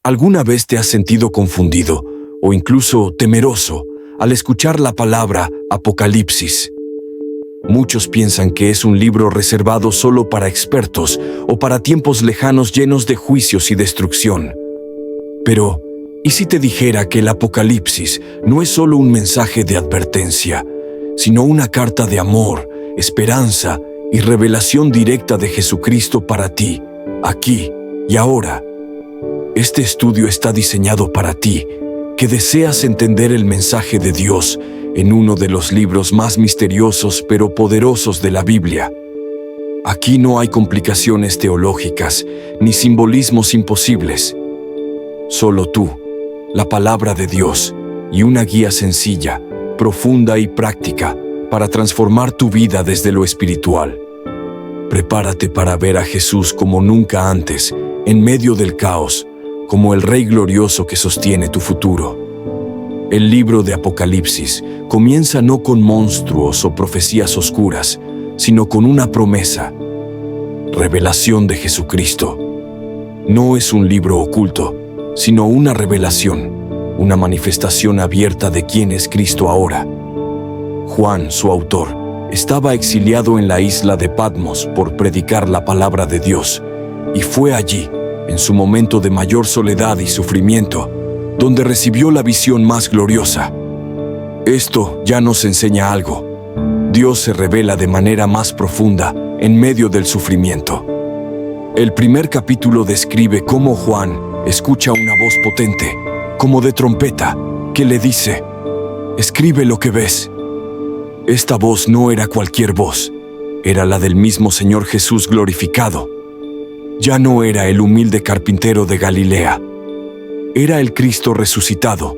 ¿Alguna vez te has sentido confundido o incluso temeroso al escuchar la palabra Apocalipsis? Muchos piensan que es un libro reservado solo para expertos o para tiempos lejanos llenos de juicios y destrucción. Pero, ¿y si te dijera que el Apocalipsis no es solo un mensaje de advertencia, sino una carta de amor, esperanza y revelación directa de Jesucristo para ti, aquí y ahora? Este estudio está diseñado para ti, que deseas entender el mensaje de Dios en uno de los libros más misteriosos pero poderosos de la Biblia. Aquí no hay complicaciones teológicas ni simbolismos imposibles. Solo tú, la palabra de Dios y una guía sencilla, profunda y práctica para transformar tu vida desde lo espiritual. Prepárate para ver a Jesús como nunca antes, en medio del caos, como el Rey glorioso que sostiene tu futuro. El libro de Apocalipsis comienza no con monstruos o profecías oscuras, sino con una promesa: revelación de Jesucristo. No es un libro oculto, sino una revelación, una manifestación abierta de quién es Cristo ahora. Juan, su autor, estaba exiliado en la isla de Patmos por predicar la palabra de Dios, y fue allí, en su momento de mayor soledad y sufrimiento, donde recibió la visión más gloriosa. Esto ya nos enseña algo. Dios se revela de manera más profunda en medio del sufrimiento. El primer capítulo describe cómo Juan escucha una voz potente, como de trompeta, que le dice: escribe lo que ves. Esta voz no era cualquier voz, era la del mismo Señor Jesús glorificado. Ya no era el humilde carpintero de Galilea. Era el Cristo resucitado,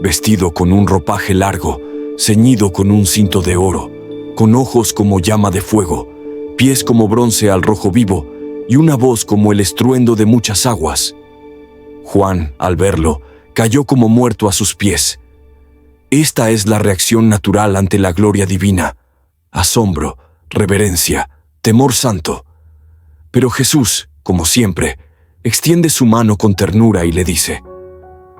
vestido con un ropaje largo, ceñido con un cinto de oro, con ojos como llama de fuego, pies como bronce al rojo vivo y una voz como el estruendo de muchas aguas. Juan, al verlo, cayó como muerto a sus pies. Esta es la reacción natural ante la gloria divina: asombro, reverencia, temor santo. Pero Jesús, como siempre, extiende su mano con ternura y le dice: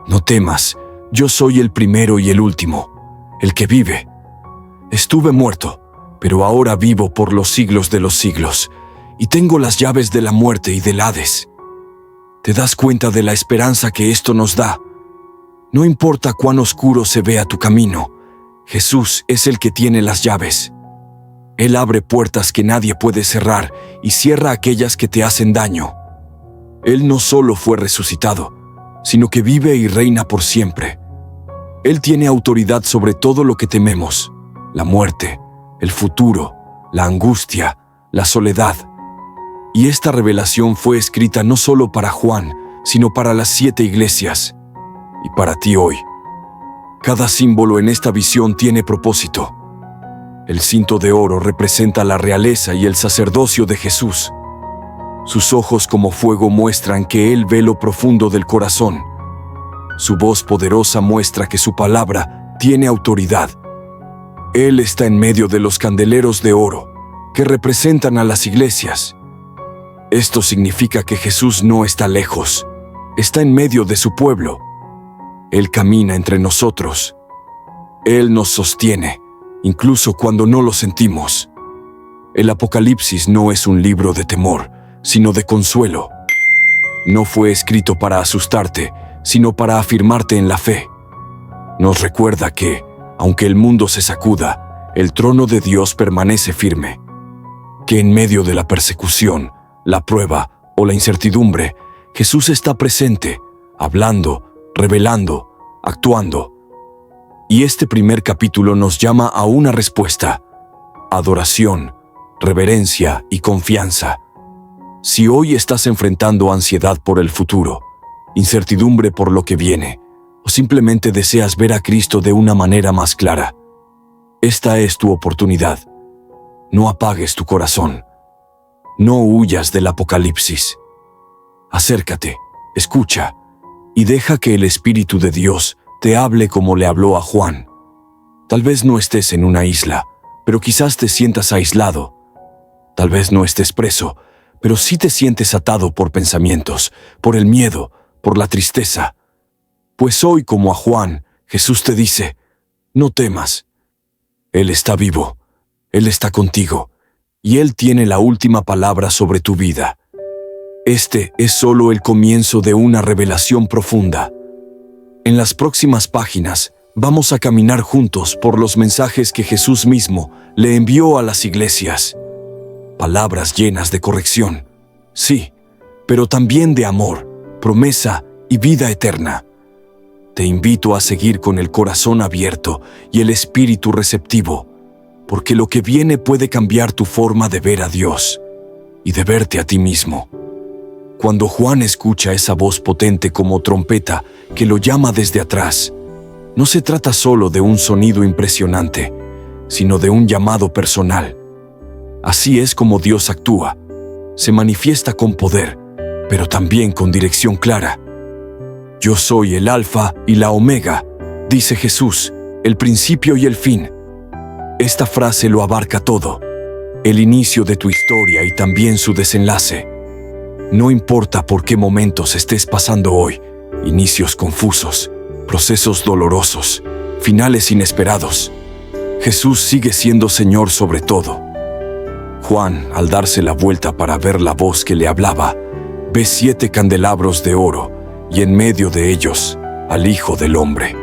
no temas, yo soy el primero y el último, el que vive. Estuve muerto, pero ahora vivo por los siglos de los siglos, y tengo las llaves de la muerte y del Hades. ¿Te das cuenta de la esperanza que esto nos da? No importa cuán oscuro se vea tu camino, Jesús es el que tiene las llaves. Él abre puertas que nadie puede cerrar y cierra aquellas que te hacen daño. Él no solo fue resucitado, sino que vive y reina por siempre. Él tiene autoridad sobre todo lo que tememos: la muerte, el futuro, la angustia, la soledad. Y esta revelación fue escrita no solo para Juan, sino para las 7 iglesias, y para ti hoy. Cada símbolo en esta visión tiene propósito. El cinto de oro representa la realeza y el sacerdocio de Jesús. Sus ojos como fuego muestran que Él ve lo profundo del corazón. Su voz poderosa muestra que su palabra tiene autoridad. Él está en medio de los candeleros de oro, que representan a las iglesias. Esto significa que Jesús no está lejos, está en medio de su pueblo. Él camina entre nosotros. Él nos sostiene, incluso cuando no lo sentimos. El Apocalipsis no es un libro de temor, sino de consuelo. No fue escrito para asustarte, sino para afirmarte en la fe. Nos recuerda que, aunque el mundo se sacuda, el trono de Dios permanece firme. Que en medio de la persecución, la prueba o la incertidumbre, Jesús está presente, hablando, revelando, actuando. Y este primer capítulo nos llama a una respuesta: adoración, reverencia y confianza. Si hoy estás enfrentando ansiedad por el futuro, incertidumbre por lo que viene, o simplemente deseas ver a Cristo de una manera más clara, esta es tu oportunidad. No apagues tu corazón. No huyas del Apocalipsis. Acércate, escucha, y deja que el Espíritu de Dios te hable como le habló a Juan. Tal vez no estés en una isla, pero quizás te sientas aislado. Tal vez no estés preso, pero sí te sientes atado por pensamientos, por el miedo, por la tristeza. Pues hoy, como a Juan, Jesús te dice, no temas. Él está vivo, Él está contigo, y Él tiene la última palabra sobre tu vida. Este es solo el comienzo de una revelación profunda. En las próximas páginas, vamos a caminar juntos por los mensajes que Jesús mismo le envió a las iglesias. Palabras llenas de corrección, sí, pero también de amor, promesa y vida eterna. Te invito a seguir con el corazón abierto y el espíritu receptivo, porque lo que viene puede cambiar tu forma de ver a Dios y de verte a ti mismo. Cuando Juan escucha esa voz potente como trompeta que lo llama desde atrás, no se trata solo de un sonido impresionante, sino de un llamado personal. Así es como Dios actúa. Se manifiesta con poder, pero también con dirección clara. Yo soy el Alfa y la Omega, dice Jesús, el principio y el fin. Esta frase lo abarca todo, el inicio de tu historia y también su desenlace. No importa por qué momentos estés pasando hoy, inicios confusos, procesos dolorosos, finales inesperados, Jesús sigue siendo Señor sobre todo. Juan, al darse la vuelta para ver la voz que le hablaba, ve 7 candelabros de oro y en medio de ellos al Hijo del Hombre.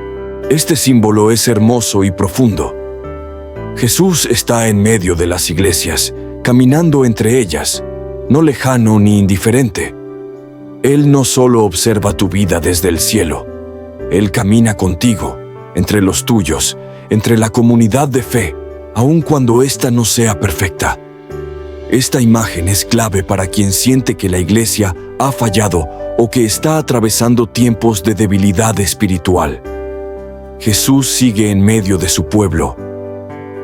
Este símbolo es hermoso y profundo. Jesús está en medio de las iglesias, caminando entre ellas, no lejano ni indiferente. Él no solo observa tu vida desde el cielo, Él camina contigo, entre los tuyos, entre la comunidad de fe, aun cuando ésta no sea perfecta. Esta imagen es clave para quien siente que la iglesia ha fallado o que está atravesando tiempos de debilidad espiritual. Jesús sigue en medio de su pueblo.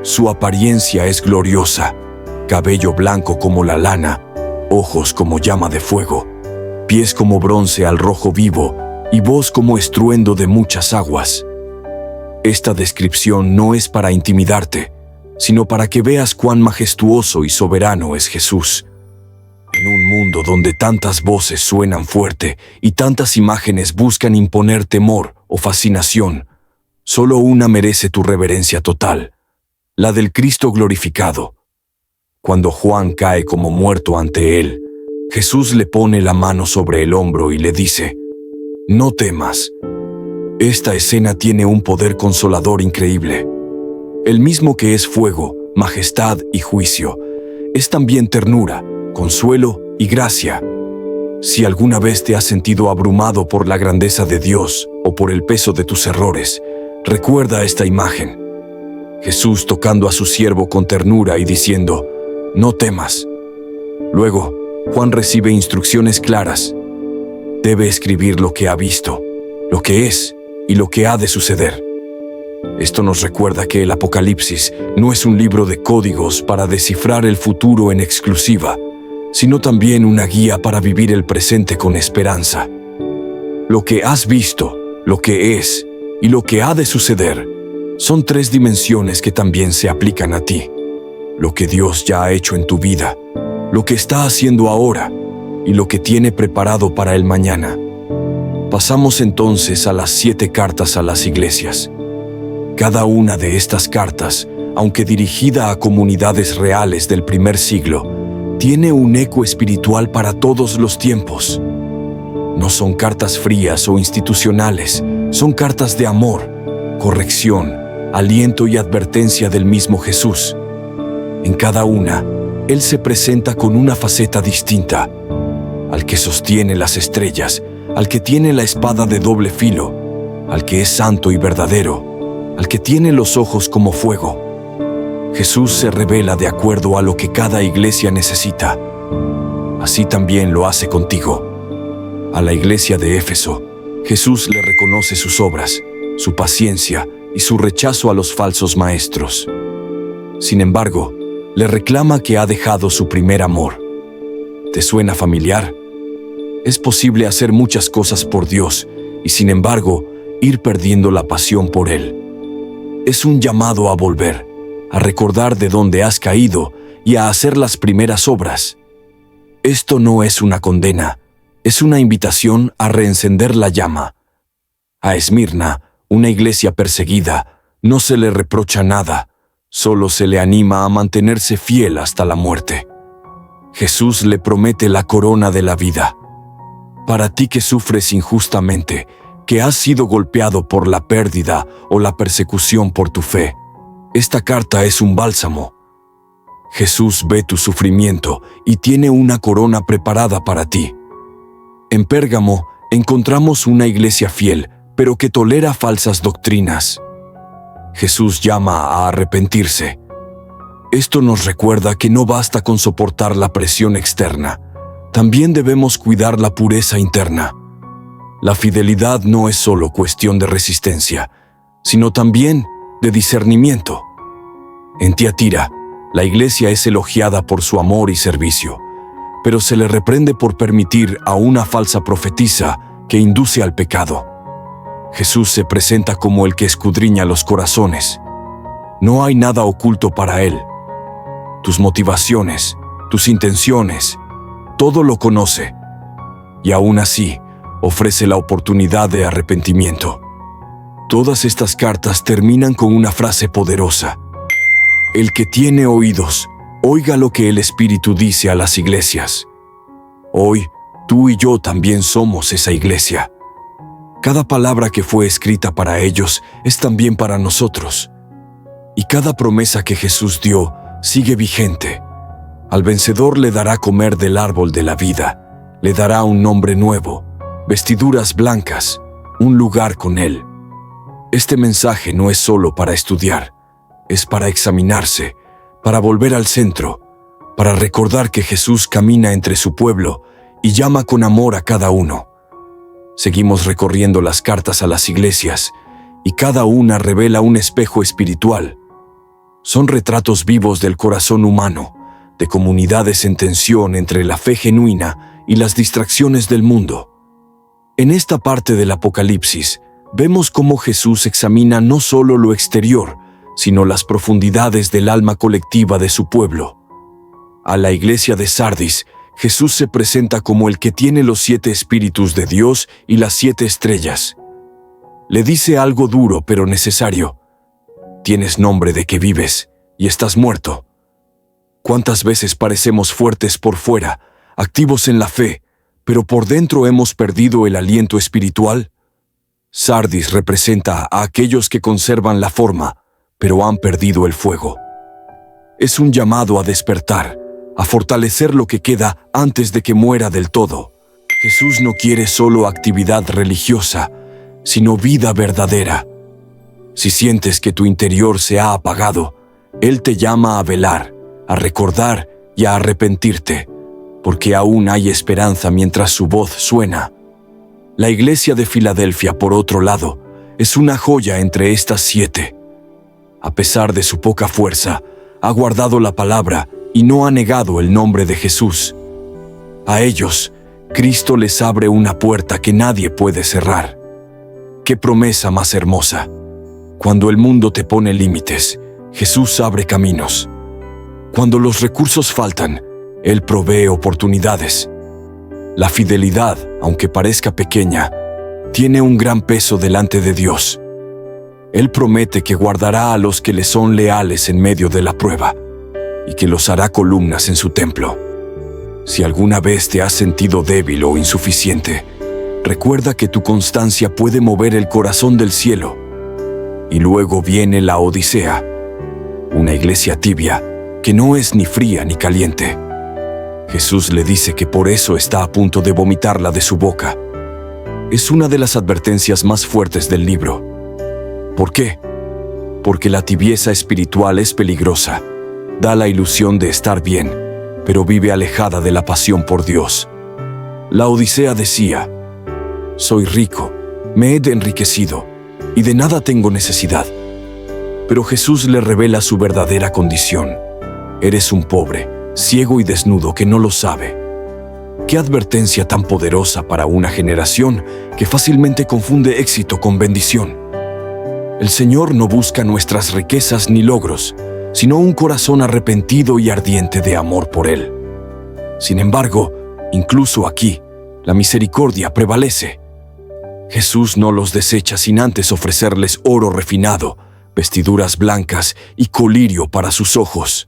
Su apariencia es gloriosa, cabello blanco como la lana, ojos como llama de fuego, pies como bronce al rojo vivo y voz como estruendo de muchas aguas. Esta descripción no es para intimidarte, sino para que veas cuán majestuoso y soberano es Jesús. En un mundo donde tantas voces suenan fuerte y tantas imágenes buscan imponer temor o fascinación, solo una merece tu reverencia total, la del Cristo glorificado. Cuando Juan cae como muerto ante él, Jesús le pone la mano sobre el hombro y le dice, no temas. Esta escena tiene un poder consolador increíble. El mismo que es fuego, majestad y juicio, es también ternura, consuelo y gracia. Si alguna vez te has sentido abrumado por la grandeza de Dios o por el peso de tus errores, recuerda esta imagen. Jesús tocando a su siervo con ternura y diciendo, no temas. Luego, Juan recibe instrucciones claras. Debe escribir lo que ha visto, lo que es y lo que ha de suceder. Esto nos recuerda que el Apocalipsis no es un libro de códigos para descifrar el futuro en exclusiva, sino también una guía para vivir el presente con esperanza. Lo que has visto, lo que es y lo que ha de suceder son 3 dimensiones que también se aplican a ti. Lo que Dios ya ha hecho en tu vida, lo que está haciendo ahora y lo que tiene preparado para el mañana. Pasamos entonces a las 7 cartas a las iglesias. Cada una de estas cartas, aunque dirigida a comunidades reales del primer siglo, tiene un eco espiritual para todos los tiempos. No son cartas frías o institucionales, son cartas de amor, corrección, aliento y advertencia del mismo Jesús. En cada una, Él se presenta con una faceta distinta, al que sostiene las estrellas, al que tiene la espada de doble filo, al que es santo y verdadero, al que tiene los ojos como fuego. Jesús se revela de acuerdo a lo que cada iglesia necesita. Así también lo hace contigo. A la iglesia de Éfeso, Jesús le reconoce sus obras, su paciencia y su rechazo a los falsos maestros. Sin embargo, le reclama que ha dejado su primer amor. ¿Te suena familiar? Es posible hacer muchas cosas por Dios y, sin embargo, ir perdiendo la pasión por Él. Es un llamado a volver, a recordar de dónde has caído y a hacer las primeras obras. Esto no es una condena, Es una invitación a reencender la llama. A Esmirna, una iglesia perseguida, no se le reprocha nada, solo se le anima a mantenerse fiel hasta la muerte. Jesús le promete la corona de la vida. Para ti que sufres injustamente, que has sido golpeado por la pérdida o la persecución por tu fe, esta carta es un bálsamo. Jesús ve tu sufrimiento y tiene una corona preparada para ti. En Pérgamo encontramos una iglesia fiel, pero que tolera falsas doctrinas. Jesús llama a arrepentirse. Esto nos recuerda que no basta con soportar la presión externa, también debemos cuidar la pureza interna. La fidelidad no es solo cuestión de resistencia, sino también de discernimiento. En Tiatira, la iglesia es elogiada por su amor y servicio, pero se le reprende por permitir a una falsa profetisa que induce al pecado. Jesús se presenta como el que escudriña los corazones. No hay nada oculto para él. Tus motivaciones, tus intenciones, todo lo conoce. Y aún así, ofrece la oportunidad de arrepentimiento. Todas estas cartas terminan con una frase poderosa. El que tiene oídos, oiga lo que el Espíritu dice a las iglesias. Hoy, tú y yo también somos esa iglesia. Cada palabra que fue escrita para ellos es también para nosotros. Y cada promesa que Jesús dio sigue vigente. Al vencedor le dará comer del árbol de la vida, le dará un nombre nuevo, vestiduras blancas, un lugar con él. Este mensaje no es solo para estudiar, es para examinarse, para volver al centro, para recordar que Jesús camina entre su pueblo y llama con amor a cada uno. Seguimos recorriendo las cartas a las iglesias y cada una revela un espejo espiritual. Son retratos vivos del corazón humano, de comunidades en tensión entre la fe genuina y las distracciones del mundo. En esta parte del Apocalipsis, vemos cómo Jesús examina no solo lo exterior, sino las profundidades del alma colectiva de su pueblo. A la iglesia de Sardis, Jesús se presenta como el que tiene los 7 espíritus de Dios y las 7 estrellas. Le dice algo duro pero necesario. Tienes nombre de que vives y estás muerto. ¿Cuántas veces parecemos fuertes por fuera, activos en la fe, pero por dentro hemos perdido el aliento espiritual? Sardis representa a aquellos que conservan la forma, pero han perdido el fuego. Es un llamado a despertar, a fortalecer lo que queda antes de que muera del todo. Jesús no quiere solo actividad religiosa, sino vida verdadera. Si sientes que tu interior se ha apagado, Él te llama a velar, a recordar y a arrepentirte, porque aún hay esperanza mientras su voz suena. La iglesia de Filadelfia, por otro lado, es una joya entre estas 7. A pesar de su poca fuerza, ha guardado la palabra y no ha negado el nombre de Jesús. A ellos, Cristo les abre una puerta que nadie puede cerrar. ¡Qué promesa más hermosa! Cuando el mundo te pone límites, Jesús abre caminos. Cuando los recursos faltan, Él provee oportunidades. La fidelidad, aunque parezca pequeña, tiene un gran peso delante de Dios. Él promete que guardará a los que le son leales en medio de la prueba y que los hará columnas en su templo. Si alguna vez te has sentido débil o insuficiente, recuerda que tu constancia puede mover el corazón del cielo. Y luego viene la Odisea, una iglesia tibia que no es ni fría ni caliente. Jesús le dice que por eso está a punto de vomitarla de su boca. Es una de las advertencias más fuertes del libro. ¿Por qué? Porque la tibieza espiritual es peligrosa. Da la ilusión de estar bien, pero vive alejada de la pasión por Dios. La Odisea decía: soy rico, me he enriquecido, y de nada tengo necesidad. Pero Jesús le revela su verdadera condición. Eres un pobre, ciego y desnudo que no lo sabe. Qué advertencia tan poderosa para una generación que fácilmente confunde éxito con bendición. El Señor no busca nuestras riquezas ni logros, sino un corazón arrepentido y ardiente de amor por Él. Sin embargo, incluso aquí, La misericordia prevalece. Jesús no los desecha sin antes ofrecerles oro refinado, vestiduras blancas y colirio para sus ojos.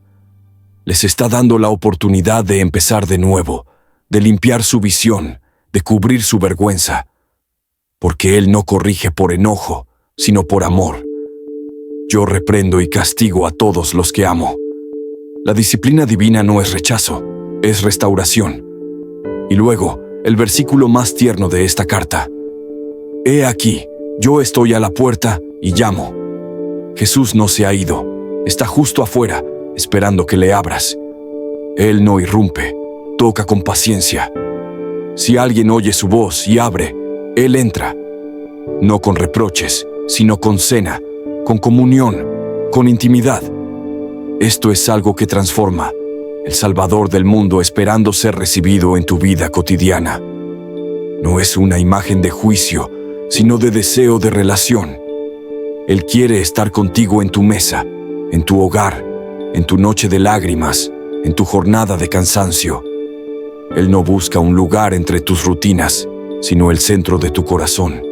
Les está dando la oportunidad de empezar de nuevo, de limpiar su visión, de cubrir su vergüenza, porque Él no corrige por enojo, sino por amor. Yo reprendo y castigo a todos los que amo. La disciplina divina no es rechazo, es restauración. Y luego, el versículo más tierno de esta carta. He aquí, yo estoy a la puerta y llamo. Jesús no se ha ido, está justo afuera, esperando que le abras. Él no irrumpe, toca con paciencia. Si alguien oye su voz y abre, Él entra. No con reproches, sino con cena, con comunión, con intimidad. Esto es algo que transforma, el Salvador del mundo esperando ser recibido en tu vida cotidiana. No es una imagen de juicio, sino de deseo de relación. Él quiere estar contigo en tu mesa, en tu hogar, en tu noche de lágrimas, en tu jornada de cansancio. Él no busca un lugar entre tus rutinas, sino el centro de tu corazón.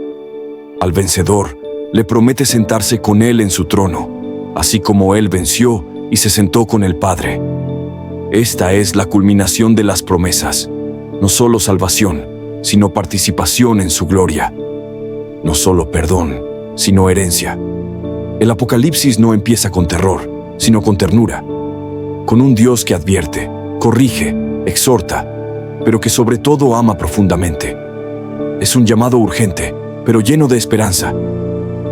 Al vencedor, le promete sentarse con Él en su trono, así como Él venció y se sentó con el Padre. Esta es la culminación de las promesas, no solo salvación, sino participación en su gloria. No solo perdón, sino herencia. El Apocalipsis no empieza con terror, sino con ternura, con un Dios que advierte, corrige, exhorta, pero que sobre todo ama profundamente. Es un llamado urgente, pero lleno de esperanza.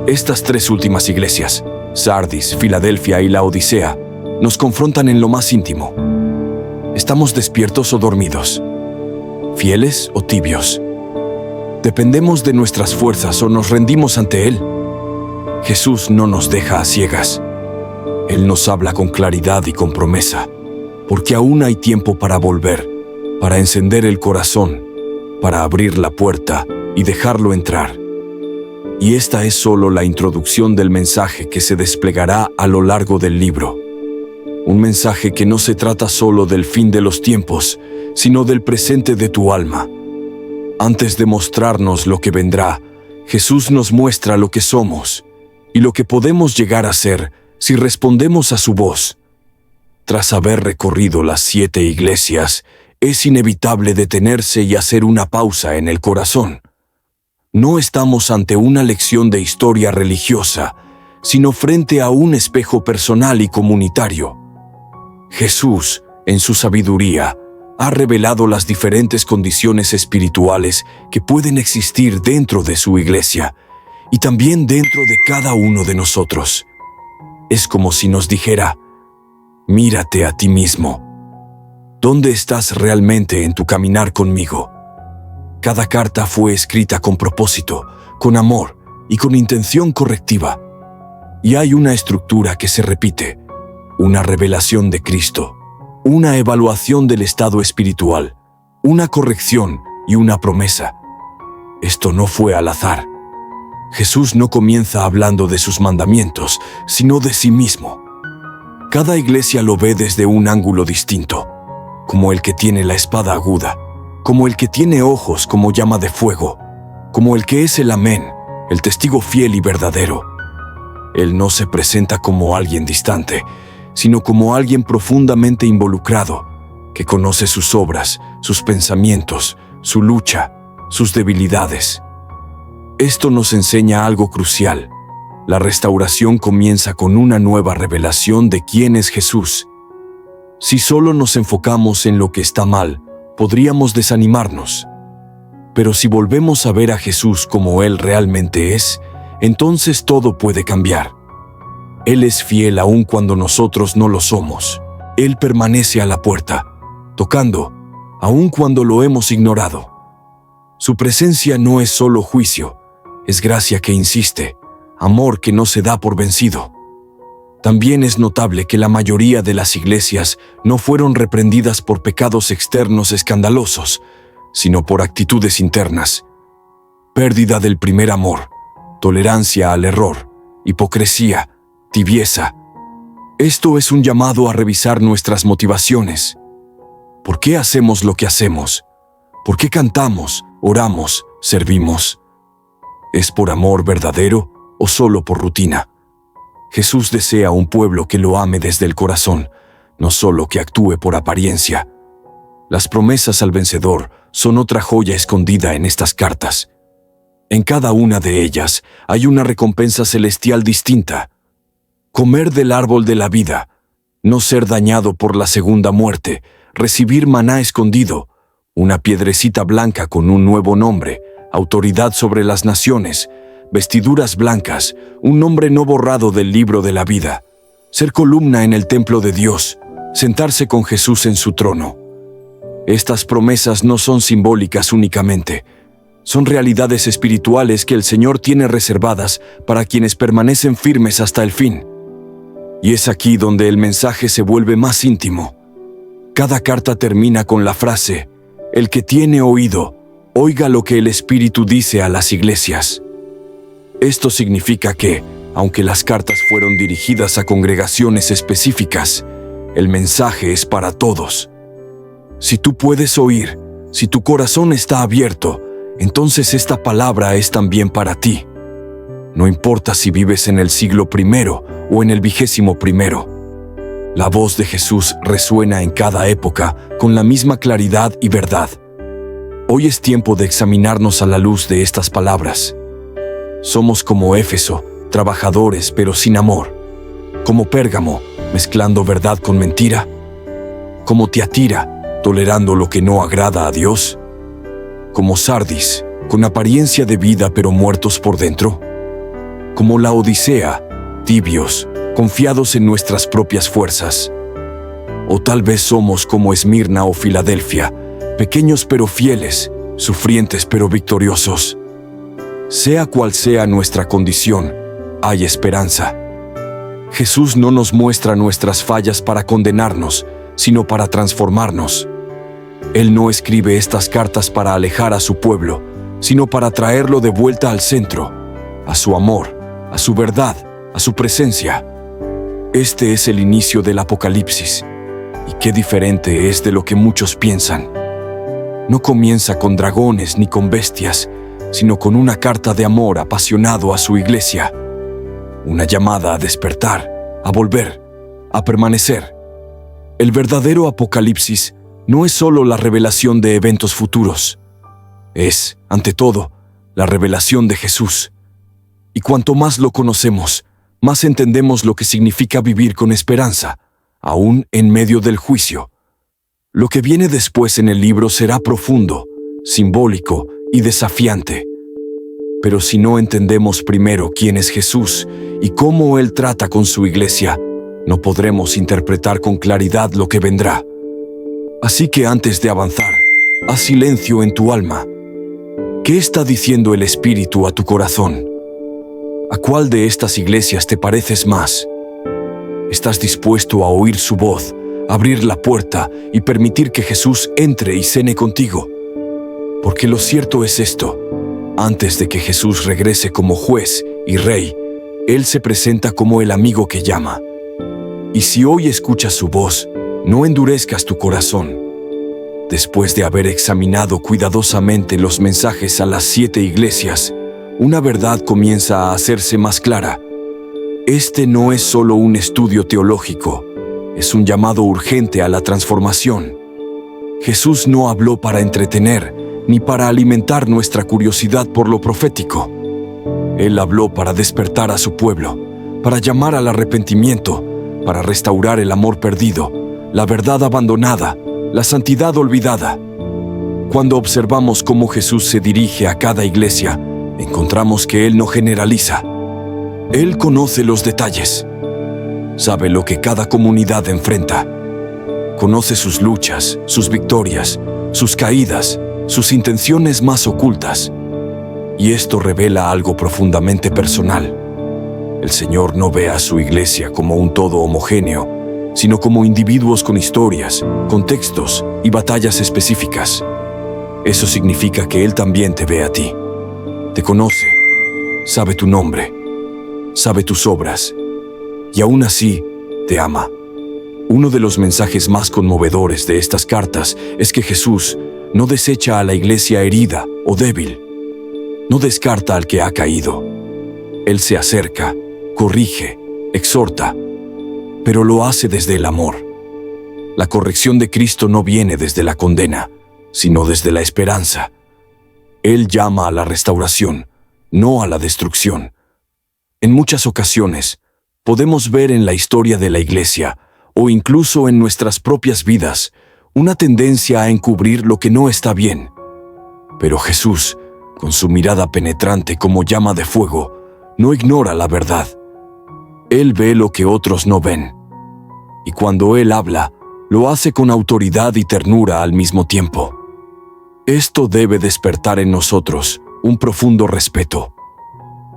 Estas tres últimas iglesias, Sardis, Filadelfia y la Odisea, nos confrontan en lo más íntimo. ¿Estamos despiertos o dormidos? ¿Fieles o tibios? ¿Dependemos de nuestras fuerzas o nos rendimos ante Él? Jesús no nos deja a ciegas. Él nos habla con claridad y con promesa, porque aún hay tiempo para volver, para encender el corazón, para abrir la puerta y dejarlo entrar. Y esta es solo la introducción del mensaje que se desplegará a lo largo del libro. Un mensaje que no se trata solo del fin de los tiempos, sino del presente de tu alma. Antes de mostrarnos lo que vendrá, Jesús nos muestra lo que somos y lo que podemos llegar a ser si respondemos a su voz. Tras haber recorrido las 7 iglesias, es inevitable detenerse y hacer una pausa en el corazón. No estamos ante una lección de historia religiosa, sino frente a un espejo personal y comunitario. Jesús, en su sabiduría, ha revelado las diferentes condiciones espirituales que pueden existir dentro de su iglesia y también dentro de cada uno de nosotros. Es como si nos dijera, mírate a ti mismo. ¿Dónde estás realmente en tu caminar conmigo? Cada carta fue escrita con propósito, con amor y con intención correctiva. Y hay una estructura que se repite, una revelación de Cristo, una evaluación del estado espiritual, una corrección y una promesa. Esto no fue al azar. Jesús no comienza hablando de sus mandamientos, sino de sí mismo. Cada iglesia lo ve desde un ángulo distinto, como el que tiene la espada aguda, como el que tiene ojos como llama de fuego, como el que es el Amén, el testigo fiel y verdadero. Él no se presenta como alguien distante, sino como alguien profundamente involucrado, que conoce sus obras, sus pensamientos, su lucha, sus debilidades. Esto nos enseña algo crucial. La restauración comienza con una nueva revelación de quién es Jesús. Si solo nos enfocamos en lo que está mal, podríamos desanimarnos. Pero si volvemos a ver a Jesús como Él realmente es, entonces todo puede cambiar. Él es fiel aun cuando nosotros no lo somos. Él permanece a la puerta, tocando, aun cuando lo hemos ignorado. Su presencia no es solo juicio, es gracia que insiste, amor que no se da por vencido. También es notable que la mayoría de las iglesias no fueron reprendidas por pecados externos escandalosos, sino por actitudes internas. Pérdida del primer amor, tolerancia al error, hipocresía, tibieza. Esto es un llamado a revisar nuestras motivaciones. ¿Por qué hacemos lo que hacemos? ¿Por qué cantamos, oramos, servimos? ¿Es por amor verdadero o solo por rutina? Jesús desea un pueblo que lo ame desde el corazón, no solo que actúe por apariencia. Las promesas al vencedor son otra joya escondida en estas cartas. En cada una de ellas hay una recompensa celestial distinta. Comer del árbol de la vida, no ser dañado por la segunda muerte, recibir maná escondido, una piedrecita blanca con un nuevo nombre, autoridad sobre las naciones, vestiduras blancas, un nombre no borrado del libro de la vida, ser columna en el templo de Dios, sentarse con Jesús en su trono. Estas promesas no son simbólicas únicamente, son realidades espirituales que el Señor tiene reservadas para quienes permanecen firmes hasta el fin. Y es aquí donde el mensaje se vuelve más íntimo. Cada carta termina con la frase: el que tiene oído, oiga lo que el Espíritu dice a las iglesias. Esto significa que, aunque las cartas fueron dirigidas a congregaciones específicas, el mensaje es para todos. Si tú puedes oír, si tu corazón está abierto, entonces esta palabra es también para ti. No importa si vives en el siglo I o en el 21. La voz de Jesús resuena en cada época con la misma claridad y verdad. Hoy es tiempo de examinarnos a la luz de estas palabras. Somos como Éfeso, trabajadores pero sin amor. Como Pérgamo, mezclando verdad con mentira. Como Tiatira, tolerando lo que no agrada a Dios. Como Sardis, con apariencia de vida pero muertos por dentro. Como la Odisea, tibios, confiados en nuestras propias fuerzas. O tal vez somos como Esmirna o Filadelfia, pequeños pero fieles, sufrientes pero victoriosos. Sea cual sea nuestra condición, hay esperanza. Jesús no nos muestra nuestras fallas para condenarnos, sino para transformarnos. Él no escribe estas cartas para alejar a su pueblo, sino para traerlo de vuelta al centro, a su amor, a su verdad, a su presencia. Este es el inicio del Apocalipsis, y qué diferente es de lo que muchos piensan. No comienza con dragones ni con bestias, sino con una carta de amor apasionado a su iglesia. Una llamada a despertar, a volver, a permanecer. El verdadero Apocalipsis no es solo la revelación de eventos futuros. Es, ante todo, la revelación de Jesús. Y cuanto más lo conocemos, más entendemos lo que significa vivir con esperanza, aún en medio del juicio. Lo que viene después en el libro será profundo, simbólico y desafiante. Pero si no entendemos primero quién es Jesús y cómo Él trata con su iglesia, no podremos interpretar con claridad lo que vendrá. Así que antes de avanzar, haz silencio en tu alma. ¿Qué está diciendo el Espíritu a tu corazón? ¿A cuál de estas iglesias te pareces más? ¿Estás dispuesto a oír su voz, abrir la puerta y permitir que Jesús entre y cene contigo? Porque lo cierto es esto: antes de que Jesús regrese como juez y rey, Él se presenta como el amigo que llama. Y si hoy escuchas su voz, no endurezcas tu corazón. Después de haber examinado cuidadosamente los mensajes a las 7 iglesias, una verdad comienza a hacerse más clara. Este no es solo un estudio teológico, es un llamado urgente a la transformación. Jesús no habló para entretener, ni para alimentar nuestra curiosidad por lo profético. Él habló para despertar a su pueblo, para llamar al arrepentimiento, para restaurar el amor perdido, la verdad abandonada, la santidad olvidada. Cuando observamos cómo Jesús se dirige a cada iglesia, encontramos que Él no generaliza. Él conoce los detalles. Sabe lo que cada comunidad enfrenta. Conoce sus luchas, sus victorias, sus caídas, sus intenciones más ocultas. Y esto revela algo profundamente personal. El Señor no ve a su iglesia como un todo homogéneo, sino como individuos con historias, contextos y batallas específicas. Eso significa que Él también te ve a ti. Te conoce, sabe tu nombre, sabe tus obras, y aún así te ama. Uno de los mensajes más conmovedores de estas cartas es que Jesús no desecha a la iglesia herida o débil. No descarta al que ha caído. Él se acerca, corrige, exhorta, pero lo hace desde el amor. La corrección de Cristo no viene desde la condena, sino desde la esperanza. Él llama a la restauración, no a la destrucción. En muchas ocasiones, podemos ver en la historia de la iglesia, o incluso en nuestras propias vidas, una tendencia a encubrir lo que no está bien. Pero Jesús, con su mirada penetrante como llama de fuego, no ignora la verdad. Él ve lo que otros no ven. Y cuando Él habla, lo hace con autoridad y ternura al mismo tiempo. Esto debe despertar en nosotros un profundo respeto.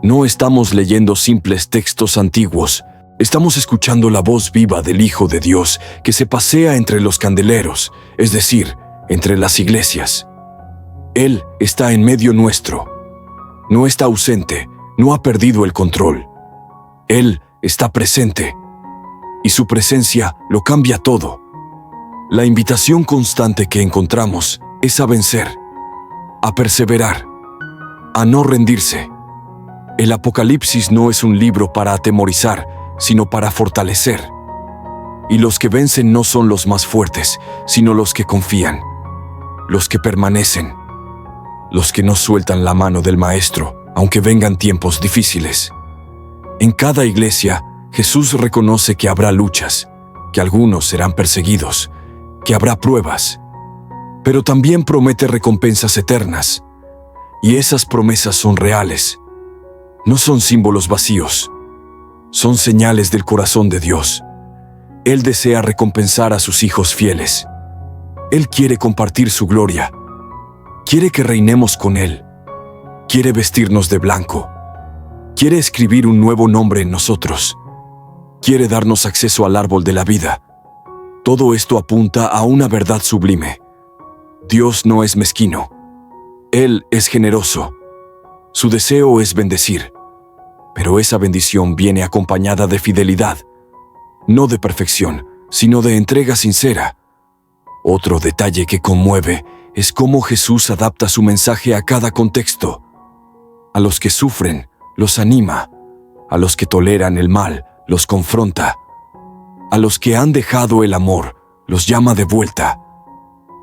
No estamos leyendo simples textos antiguos, estamos escuchando la voz viva del Hijo de Dios que se pasea entre los candeleros, es decir, entre las iglesias. Él está en medio nuestro. No está ausente, no ha perdido el control. Él está presente, y su presencia lo cambia todo. La invitación constante que encontramos es a vencer, a perseverar, a no rendirse. El Apocalipsis no es un libro para atemorizar, sino para fortalecer. Y los que vencen no son los más fuertes, sino los que confían, los que permanecen, los que no sueltan la mano del Maestro, aunque vengan tiempos difíciles. En cada iglesia, Jesús reconoce que habrá luchas, que algunos serán perseguidos, que habrá pruebas, pero también promete recompensas eternas. Y esas promesas son reales. No son símbolos vacíos. Son señales del corazón de Dios. Él desea recompensar a sus hijos fieles. Él quiere compartir su gloria. Quiere que reinemos con Él. Quiere vestirnos de blanco. Quiere escribir un nuevo nombre en nosotros. Quiere darnos acceso al árbol de la vida. Todo esto apunta a una verdad sublime. Dios no es mezquino. Él es generoso. Su deseo es bendecir. Pero esa bendición viene acompañada de fidelidad. No de perfección, sino de entrega sincera. Otro detalle que conmueve es cómo Jesús adapta su mensaje a cada contexto. A los que sufren, los anima. A los que toleran el mal, los confronta. A los que han dejado el amor, los llama de vuelta.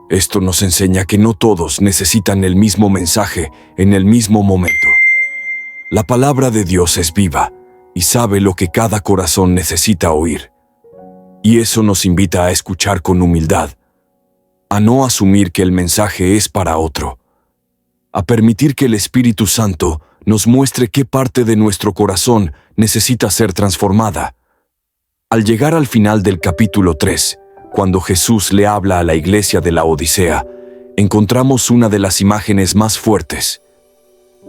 Esto nos enseña que no todos necesitan el mismo mensaje en el mismo momento. La palabra de Dios es viva y sabe lo que cada corazón necesita oír. Y eso nos invita a escuchar con humildad, a no asumir que el mensaje es para otro, a permitir que el Espíritu Santo nos muestre qué parte de nuestro corazón necesita ser transformada. Al llegar al final del capítulo 3, cuando Jesús le habla a la iglesia de la Odisea, encontramos una de las imágenes más fuertes.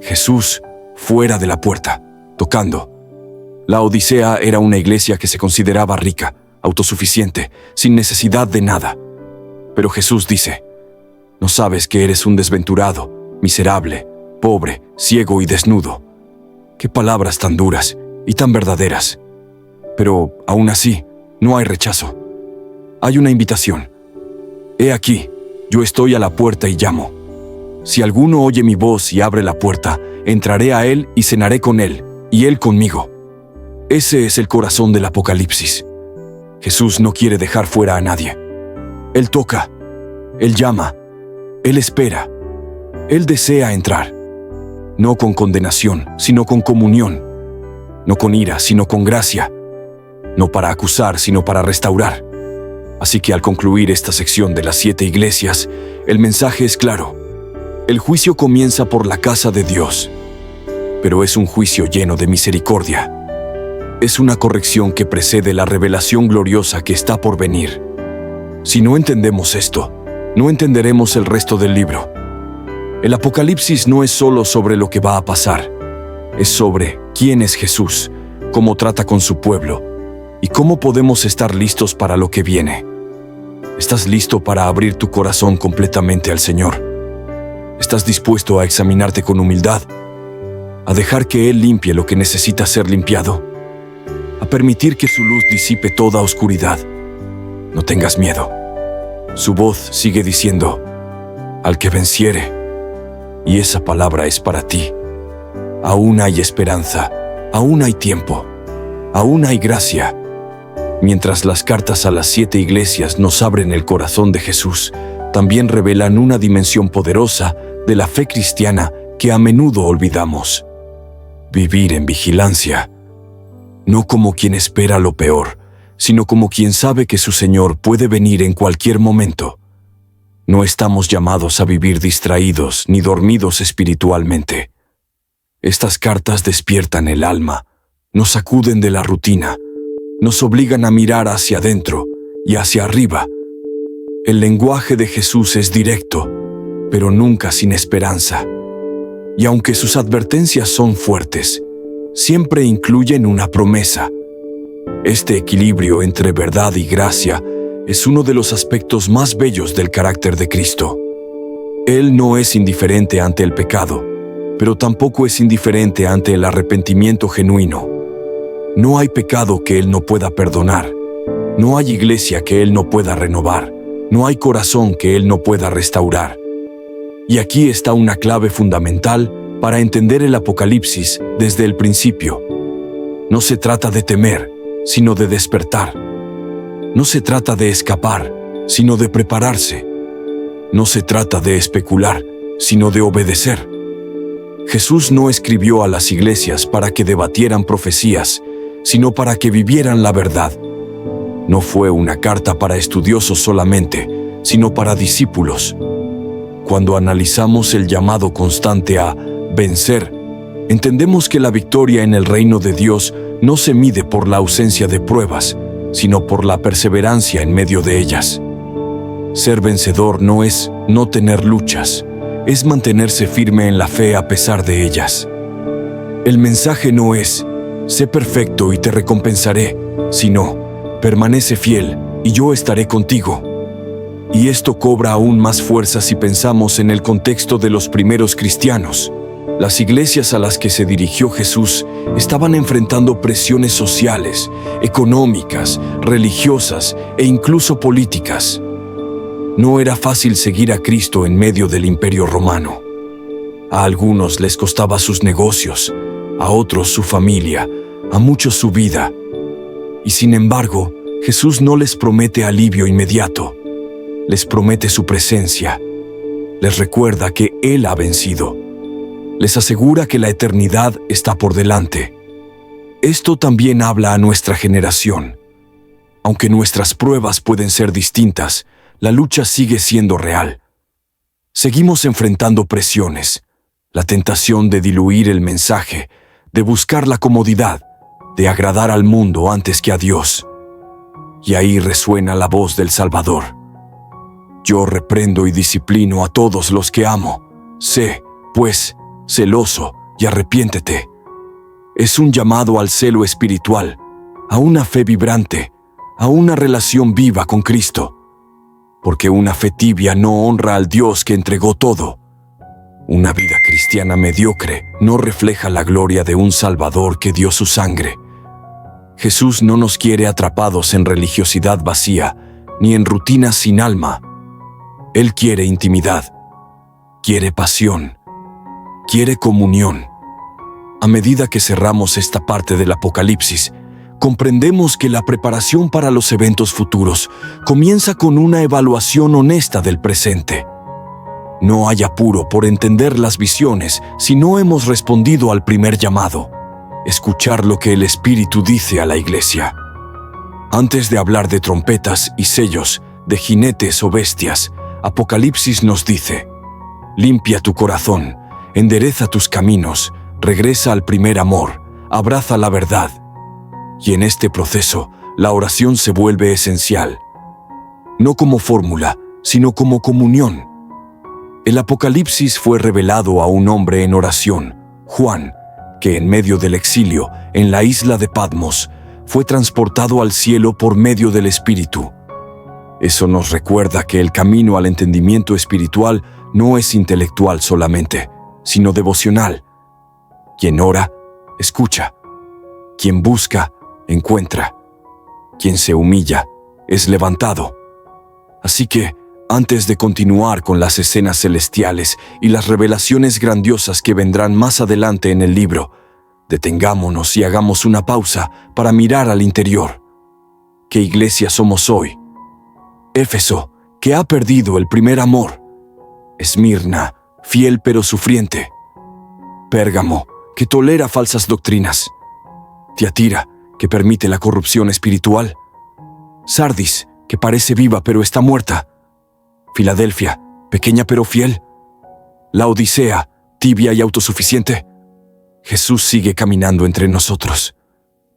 Jesús fuera de la puerta, tocando. La Odisea era una iglesia que se consideraba rica, autosuficiente, sin necesidad de nada. Pero Jesús dice: ¿no sabes que eres un desventurado, miserable, pobre, ciego y desnudo? Qué palabras tan duras y tan verdaderas. Pero, aún así, no hay rechazo. Hay una invitación. He aquí, yo estoy a la puerta y llamo. Si alguno oye mi voz y abre la puerta, entraré a él y cenaré con él, y él conmigo. Ese es el corazón del Apocalipsis. Jesús no quiere dejar fuera a nadie. Él toca, Él llama, Él espera, Él desea entrar. No con condenación, sino con comunión. No con ira, sino con gracia. No para acusar, sino para restaurar. Así que al concluir esta sección de las 7 iglesias, el mensaje es claro. El juicio comienza por la casa de Dios, pero es un juicio lleno de misericordia. Es una corrección que precede la revelación gloriosa que está por venir. Si no entendemos esto, no entenderemos el resto del libro. El Apocalipsis no es solo sobre lo que va a pasar, es sobre quién es Jesús, cómo trata con su pueblo y cómo podemos estar listos para lo que viene. ¿Estás listo para abrir tu corazón completamente al Señor? ¿Estás dispuesto a examinarte con humildad? ¿A dejar que Él limpie lo que necesita ser limpiado? ¿A permitir que su luz disipe toda oscuridad? No tengas miedo. Su voz sigue diciendo: al que venciere. Y esa palabra es para ti. Aún hay esperanza, aún hay tiempo, aún hay gracia. Mientras las cartas a las 7 iglesias nos abren el corazón de Jesús, también revelan una dimensión poderosa de la fe cristiana que a menudo olvidamos. Vivir en vigilancia, no como quien espera lo peor, sino como quien sabe que su Señor puede venir en cualquier momento. No estamos llamados a vivir distraídos ni dormidos espiritualmente. Estas cartas despiertan el alma, nos sacuden de la rutina, nos obligan a mirar hacia adentro y hacia arriba. El lenguaje de Jesús es directo, pero nunca sin esperanza. Y aunque sus advertencias son fuertes, siempre incluyen una promesa. Este equilibrio entre verdad y gracia es uno de los aspectos más bellos del carácter de Cristo. Él no es indiferente ante el pecado, pero tampoco es indiferente ante el arrepentimiento genuino. No hay pecado que Él no pueda perdonar, no hay iglesia que Él no pueda renovar, no hay corazón que Él no pueda restaurar. Y aquí está una clave fundamental para entender el Apocalipsis desde el principio. No se trata de temer, sino de despertar. No se trata de escapar, sino de prepararse. No se trata de especular, sino de obedecer. Jesús no escribió a las iglesias para que debatieran profecías, sino para que vivieran la verdad. No fue una carta para estudiosos solamente, sino para discípulos. Cuando analizamos el llamado constante a vencer, entendemos que la victoria en el reino de Dios no se mide por la ausencia de pruebas, sino por la perseverancia en medio de ellas. Ser vencedor no es no tener luchas, es mantenerse firme en la fe a pesar de ellas. El mensaje no es sé perfecto y te recompensaré, sino permanece fiel y yo estaré contigo. Y esto cobra aún más fuerza si pensamos en el contexto de los primeros cristianos. Las iglesias a las que se dirigió Jesús estaban enfrentando presiones sociales, económicas, religiosas e incluso políticas. No era fácil seguir a Cristo en medio del Imperio Romano. A algunos les costaba sus negocios, a otros su familia, a muchos su vida. Y sin embargo, Jesús no les promete alivio inmediato. Les promete su presencia. Les recuerda que Él ha vencido. Les asegura que la eternidad está por delante. Esto también habla a nuestra generación. Aunque nuestras pruebas pueden ser distintas, la lucha sigue siendo real. Seguimos enfrentando presiones, la tentación de diluir el mensaje, de buscar la comodidad, de agradar al mundo antes que a Dios. Y ahí resuena la voz del Salvador. Yo reprendo y disciplino a todos los que amo. Sé, pues, celoso y arrepiéntete. Es un llamado al celo espiritual, a una fe vibrante, a una relación viva con Cristo. Porque una fe tibia no honra al Dios que entregó todo. Una vida cristiana mediocre no refleja la gloria de un Salvador que dio su sangre. Jesús no nos quiere atrapados en religiosidad vacía, ni en rutinas sin alma. Él quiere intimidad, quiere pasión, quiere comunión. A medida que cerramos esta parte del Apocalipsis, comprendemos que la preparación para los eventos futuros comienza con una evaluación honesta del presente. No hay apuro por entender las visiones si no hemos respondido al primer llamado, escuchar lo que el Espíritu dice a la iglesia. Antes de hablar de trompetas y sellos, de jinetes o bestias, Apocalipsis nos dice: limpia tu corazón, endereza tus caminos, regresa al primer amor, abraza la verdad. Y en este proceso, la oración se vuelve esencial. No como fórmula, sino como comunión. El Apocalipsis fue revelado a un hombre en oración, Juan, que en medio del exilio, en la isla de Patmos, fue transportado al cielo por medio del Espíritu. Eso nos recuerda que el camino al entendimiento espiritual no es intelectual solamente, sino devocional. Quien ora, escucha. Quien busca, encuentra. Quien se humilla, es levantado. Así que, Antes de continuar con las escenas celestiales y las revelaciones grandiosas que vendrán más adelante en el libro, detengámonos y hagamos una pausa para mirar al interior. ¿Qué iglesia somos hoy? Éfeso, que ha perdido el primer amor. Esmirna, fiel pero sufriente. Pérgamo, que tolera falsas doctrinas. Tiatira, que permite la corrupción espiritual. Sardis, que parece viva pero está muerta. Filadelfia, pequeña pero fiel. Laodicea, tibia y autosuficiente. Jesús sigue caminando entre nosotros.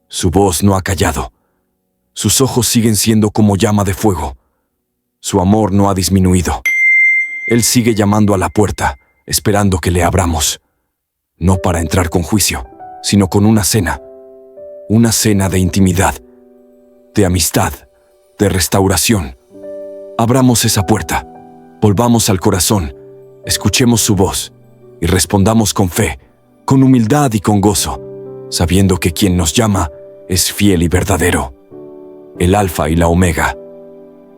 Su voz no ha callado. Sus ojos siguen siendo como llama de fuego. Su amor no ha disminuido. Él sigue llamando a la puerta, esperando que le abramos. No para entrar con juicio, sino con una cena de intimidad, de amistad, de restauración. Abramos esa puerta, volvamos al corazón, escuchemos su voz y respondamos con fe, con humildad y con gozo, sabiendo que quien nos llama es fiel y verdadero, el Alfa y la Omega,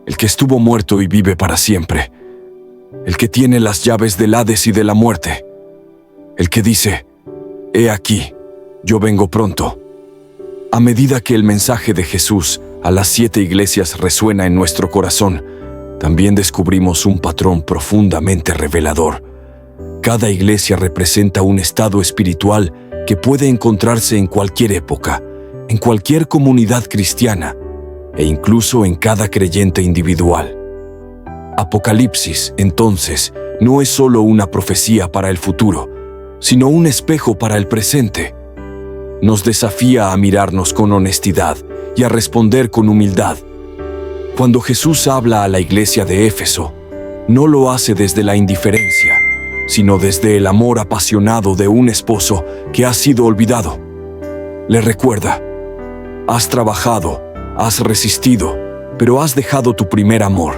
el que estuvo muerto y vive para siempre, el que tiene las llaves del Hades y de la muerte, el que dice, «He aquí, yo vengo pronto». A medida que el mensaje de Jesús a las 7 iglesias resuena en nuestro corazón, también descubrimos un patrón profundamente revelador. Cada iglesia representa un estado espiritual que puede encontrarse en cualquier época, en cualquier comunidad cristiana e incluso en cada creyente individual. Apocalipsis, entonces, no es solo una profecía para el futuro, sino un espejo para el presente. Nos desafía a mirarnos con honestidad y a responder con humildad. Cuando Jesús habla a la iglesia de Éfeso, no lo hace desde la indiferencia, sino desde el amor apasionado de un esposo que ha sido olvidado. Le recuerda, has trabajado, has resistido, pero has dejado tu primer amor.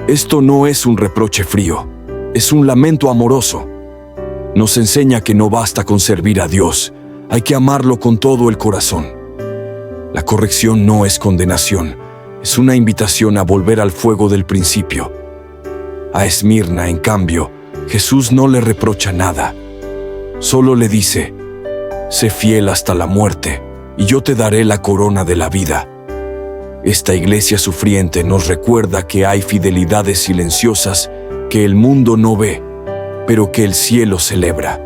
Esto no es un reproche frío, es un lamento amoroso. Nos enseña que no basta con servir a Dios, hay que amarlo con todo el corazón. La corrección no es condenación, es una invitación a volver al fuego del principio. A Esmirna, en cambio, Jesús no le reprocha nada. Solo le dice, sé fiel hasta la muerte, y yo te daré la corona de la vida. Esta iglesia sufriente nos recuerda que hay fidelidades silenciosas que el mundo no ve, pero que el cielo celebra.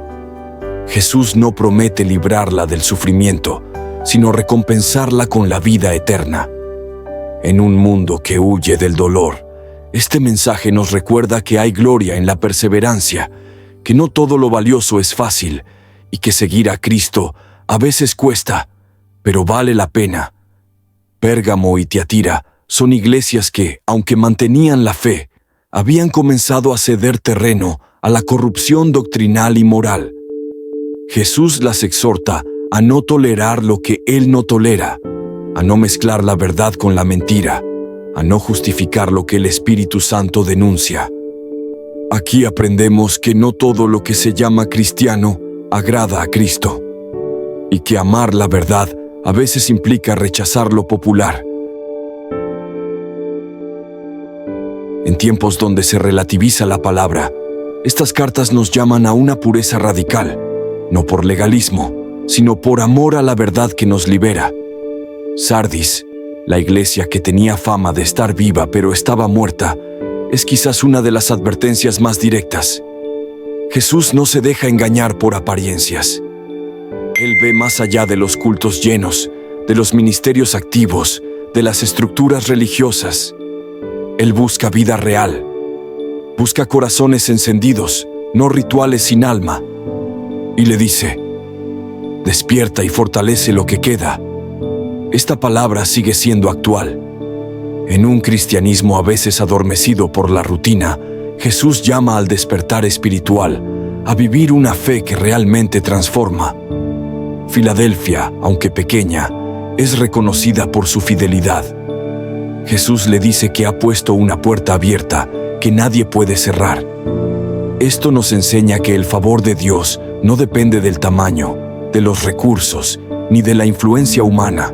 Jesús no promete librarla del sufrimiento, sino recompensarla con la vida eterna. En un mundo que huye del dolor, este mensaje nos recuerda que hay gloria en la perseverancia, que no todo lo valioso es fácil y que seguir a Cristo a veces cuesta, pero vale la pena. Pérgamo y Tiatira son iglesias que, aunque mantenían la fe, habían comenzado a ceder terreno a la corrupción doctrinal y moral. Jesús las exhorta a no tolerar lo que Él no tolera, a no mezclar la verdad con la mentira, a no justificar lo que el Espíritu Santo denuncia. Aquí aprendemos que no todo lo que se llama cristiano agrada a Cristo, y que amar la verdad a veces implica rechazar lo popular. En tiempos donde se relativiza la palabra, estas cartas nos llaman a una pureza radical, no por legalismo, sino por amor a la verdad que nos libera. Sardis, la iglesia que tenía fama de estar viva pero estaba muerta, es quizás una de las advertencias más directas. Jesús no se deja engañar por apariencias. Él ve más allá de los cultos llenos, de los ministerios activos, de las estructuras religiosas. Él busca vida real. Busca corazones encendidos, no rituales sin alma. Y le dice, despierta y fortalece lo que queda. Esta palabra sigue siendo actual. En un cristianismo a veces adormecido por la rutina, Jesús llama al despertar espiritual, a vivir una fe que realmente transforma. Filadelfia, aunque pequeña, es reconocida por su fidelidad. Jesús le dice que ha puesto una puerta abierta que nadie puede cerrar. Esto nos enseña que el favor de Dios no depende del tamaño, de los recursos, ni de la influencia humana.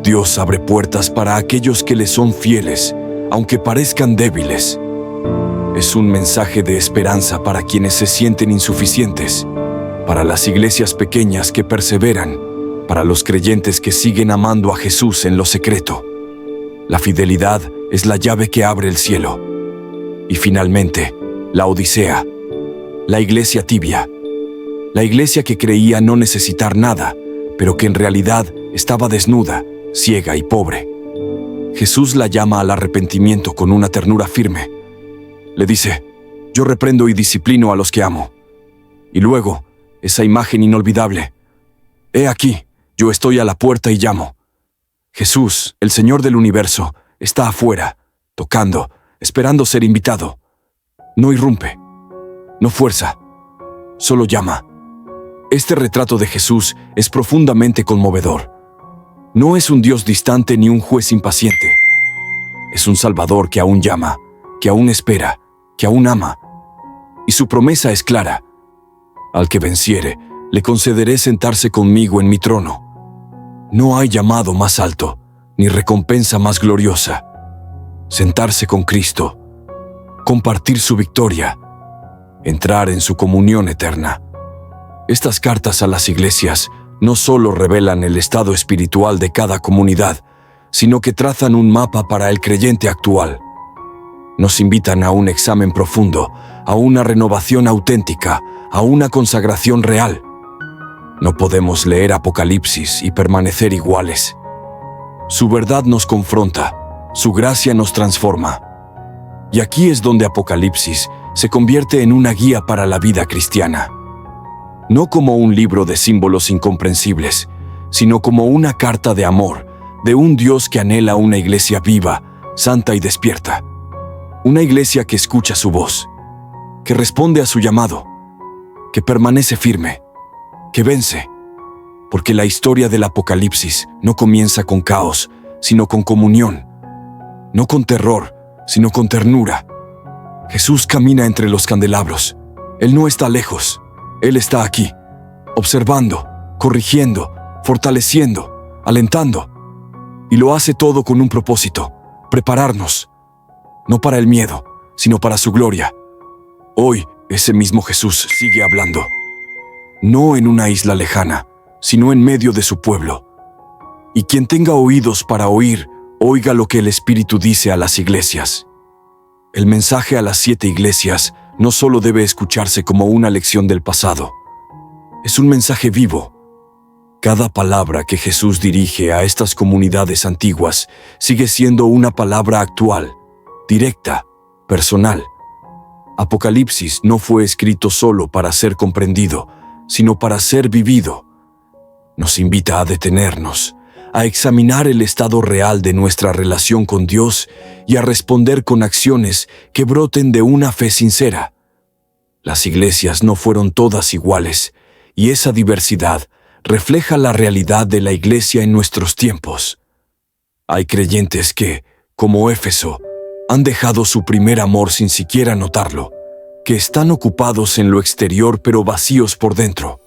Dios abre puertas para aquellos que le son fieles, aunque parezcan débiles. Es un mensaje de esperanza para quienes se sienten insuficientes, para las iglesias pequeñas que perseveran, para los creyentes que siguen amando a Jesús en lo secreto. La fidelidad es la llave que abre el cielo. Y finalmente, la Odisea, la iglesia tibia, la iglesia que creía no necesitar nada, pero que en realidad estaba desnuda, ciega y pobre. Jesús la llama al arrepentimiento con una ternura firme. Le dice: yo reprendo y disciplino a los que amo. Y luego, esa imagen inolvidable: he aquí, yo estoy a la puerta y llamo. Jesús, el Señor del universo, está afuera, tocando, esperando ser invitado. No irrumpe, no fuerza, solo llama. Este retrato de Jesús es profundamente conmovedor. No es un Dios distante ni un juez impaciente. Es un Salvador que aún llama, que aún espera, que aún ama. Y su promesa es clara: al que venciere, le concederé sentarse conmigo en mi trono. No hay llamado más alto, ni recompensa más gloriosa. Sentarse con Cristo, compartir su victoria, entrar en su comunión eterna. Estas cartas a las iglesias no solo revelan el estado espiritual de cada comunidad, sino que trazan un mapa para el creyente actual. Nos invitan a un examen profundo, a una renovación auténtica, a una consagración real. No podemos leer Apocalipsis y permanecer iguales. Su verdad nos confronta, su gracia nos transforma. Y aquí es donde Apocalipsis se convierte en una guía para la vida cristiana. No como un libro de símbolos incomprensibles, sino como una carta de amor, de un Dios que anhela una iglesia viva, santa y despierta. Una iglesia que escucha su voz, que responde a su llamado, que permanece firme, que vence. Porque la historia del Apocalipsis no comienza con caos, sino con comunión. No con terror, sino con ternura. Jesús camina entre los candelabros. Él no está lejos. Él está aquí, observando, corrigiendo, fortaleciendo, alentando. Y lo hace todo con un propósito: prepararnos. No para el miedo, sino para su gloria. Hoy, ese mismo Jesús sigue hablando. No en una isla lejana, sino en medio de su pueblo. Y quien tenga oídos para oír, oiga lo que el Espíritu dice a las iglesias. El mensaje a las 7 iglesias no solo debe escucharse como una lección del pasado. Es un mensaje vivo. Cada palabra que Jesús dirige a estas comunidades antiguas sigue siendo una palabra actual, directa, personal. Apocalipsis no fue escrito solo para ser comprendido, sino para ser vivido. Nos invita a detenernos, a examinar el estado real de nuestra relación con Dios y a responder con acciones que broten de una fe sincera. Las iglesias no fueron todas iguales, y esa diversidad refleja la realidad de la iglesia en nuestros tiempos. Hay creyentes que, como Éfeso, han dejado su primer amor sin siquiera notarlo, que están ocupados en lo exterior pero vacíos por dentro.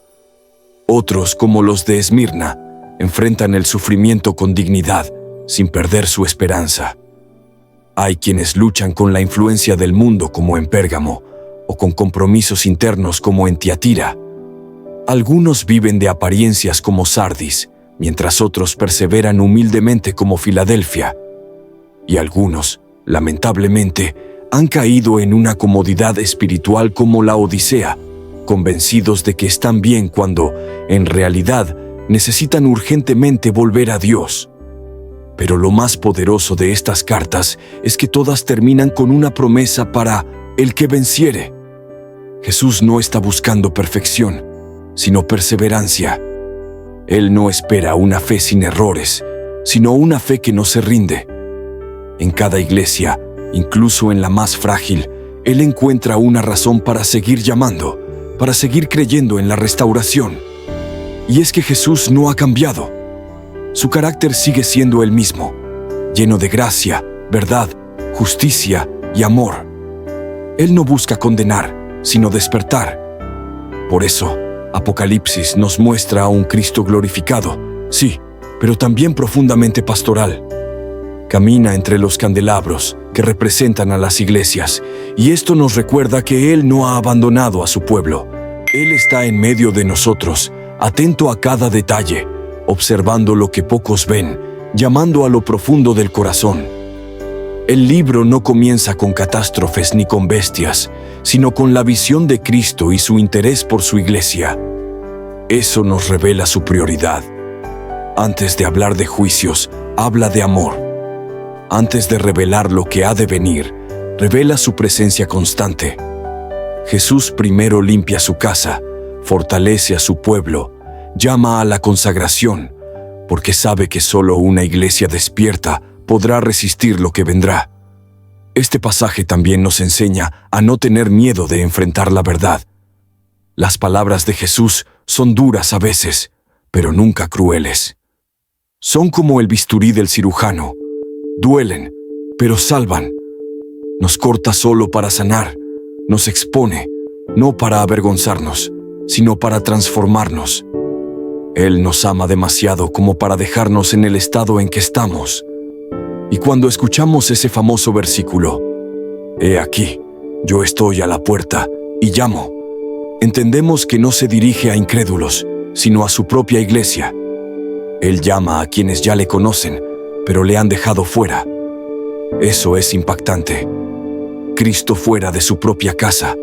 Otros, como los de Esmirna, enfrentan el sufrimiento con dignidad, sin perder su esperanza. Hay quienes luchan con la influencia del mundo como en Pérgamo, o con compromisos internos como en Tiatira. Algunos viven de apariencias como Sardis, mientras otros perseveran humildemente como Filadelfia. Y algunos, lamentablemente, han caído en una comodidad espiritual como la Odisea, convencidos de que están bien cuando, en realidad, necesitan urgentemente volver a Dios. Pero lo más poderoso de estas cartas es que todas terminan con una promesa para el que venciere. Jesús no está buscando perfección, sino perseverancia. Él no espera una fe sin errores, sino una fe que no se rinde. En cada iglesia, incluso en la más frágil, Él encuentra una razón para seguir llamando, para seguir creyendo en la restauración. Y es que Jesús no ha cambiado. Su carácter sigue siendo el mismo, lleno de gracia, verdad, justicia y amor. Él no busca condenar, sino despertar. Por eso, Apocalipsis nos muestra a un Cristo glorificado, sí, pero también profundamente pastoral. Camina entre los candelabros que representan a las iglesias, y esto nos recuerda que Él no ha abandonado a su pueblo. Él está en medio de nosotros, atento a cada detalle, observando lo que pocos ven, llamando a lo profundo del corazón. El libro no comienza con catástrofes ni con bestias, sino con la visión de Cristo y su interés por su iglesia. Eso nos revela su prioridad. Antes de hablar de juicios, habla de amor. Antes de revelar lo que ha de venir, revela su presencia constante. Jesús primero limpia su casa, fortalece a su pueblo, llama a la consagración, porque sabe que solo una iglesia despierta podrá resistir lo que vendrá. Este pasaje también nos enseña a no tener miedo de enfrentar la verdad. Las palabras de Jesús son duras a veces, pero nunca crueles. Son como el bisturí del cirujano. Duelen, pero salvan. Nos corta solo para sanar, nos expone, no para avergonzarnos, sino para transformarnos. Él nos ama demasiado como para dejarnos en el estado en que estamos. Y cuando escuchamos ese famoso versículo, «He aquí, yo estoy a la puerta y llamo», entendemos que no se dirige a incrédulos, sino a su propia iglesia. Él llama a quienes ya le conocen, pero le han dejado fuera. Eso es impactante. Cristo fuera de su propia casa.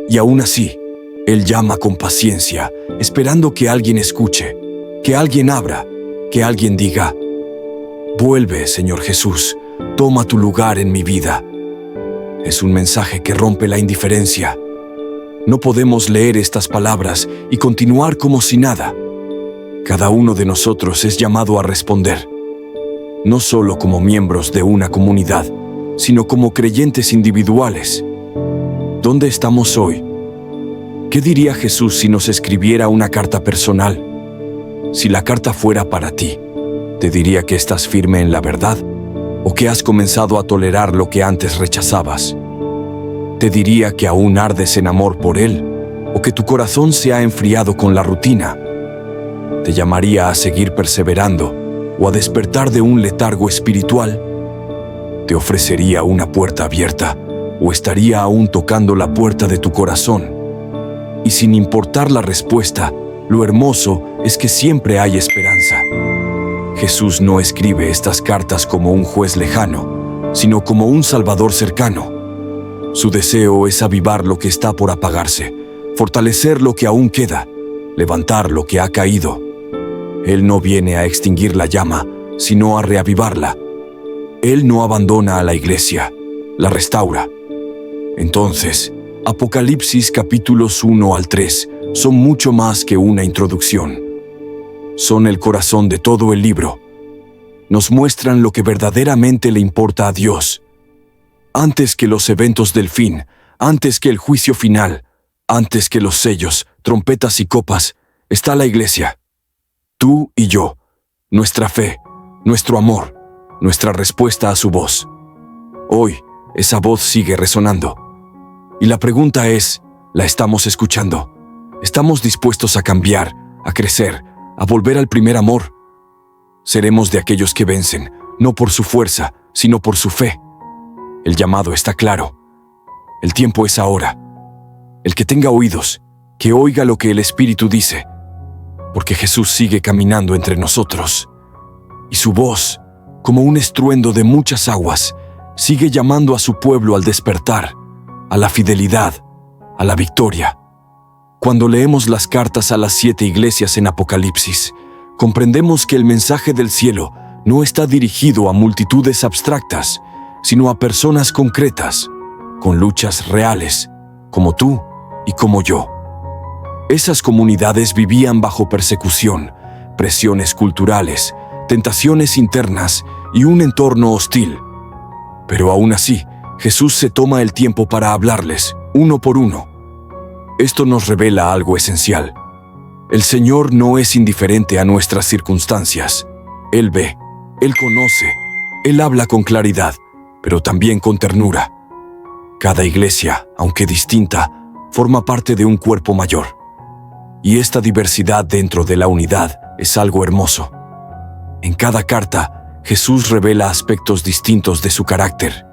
Y aún así, Él llama con paciencia, esperando que alguien escuche, que alguien abra, que alguien diga, «Vuelve, Señor Jesús, toma tu lugar en mi vida». Es un mensaje que rompe la indiferencia. No podemos leer estas palabras y continuar como si nada. Cada uno de nosotros es llamado a responder, no solo como miembros de una comunidad, sino como creyentes individuales. ¿Dónde estamos hoy? ¿Qué diría Jesús si nos escribiera una carta personal? Si la carta fuera para ti, ¿te diría que estás firme en la verdad o que has comenzado a tolerar lo que antes rechazabas? ¿Te diría que aún ardes en amor por Él o que tu corazón se ha enfriado con la rutina? ¿Te llamaría a seguir perseverando o a despertar de un letargo espiritual? ¿Te ofrecería una puerta abierta o estaría aún tocando la puerta de tu corazón? Y sin importar la respuesta, lo hermoso es que siempre hay esperanza. Jesús no escribe estas cartas como un juez lejano, sino como un Salvador cercano. Su deseo es avivar lo que está por apagarse, fortalecer lo que aún queda, levantar lo que ha caído. Él no viene a extinguir la llama, sino a reavivarla. Él no abandona a la iglesia, la restaura. Entonces, Apocalipsis capítulos 1 al 3 son mucho más que una introducción. Son el corazón de todo el libro. Nos muestran lo que verdaderamente le importa a Dios. Antes que los eventos del fin, antes que el juicio final, antes que los sellos, trompetas y copas, está la iglesia. Tú y yo, nuestra fe, nuestro amor, nuestra respuesta a su voz. Hoy, esa voz sigue resonando. Y la pregunta es, ¿la estamos escuchando? ¿Estamos dispuestos a cambiar, a crecer, a volver al primer amor? Seremos de aquellos que vencen, no por su fuerza, sino por su fe. El llamado está claro. El tiempo es ahora. El que tenga oídos, que oiga lo que el Espíritu dice, porque Jesús sigue caminando entre nosotros. Y su voz, como un estruendo de muchas aguas, sigue llamando a su pueblo al despertar, a la fidelidad, a la victoria. Cuando leemos las cartas a las 7 iglesias en Apocalipsis, comprendemos que el mensaje del cielo no está dirigido a multitudes abstractas, sino a personas concretas, con luchas reales, como tú y como yo. Esas comunidades vivían bajo persecución, presiones culturales, tentaciones internas y un entorno hostil. Pero aún así, Jesús se toma el tiempo para hablarles, uno por uno. Esto nos revela algo esencial. El Señor no es indiferente a nuestras circunstancias. Él ve, Él conoce, Él habla con claridad, pero también con ternura. Cada iglesia, aunque distinta, forma parte de un cuerpo mayor. Y esta diversidad dentro de la unidad es algo hermoso. En cada carta, Jesús revela aspectos distintos de su carácter.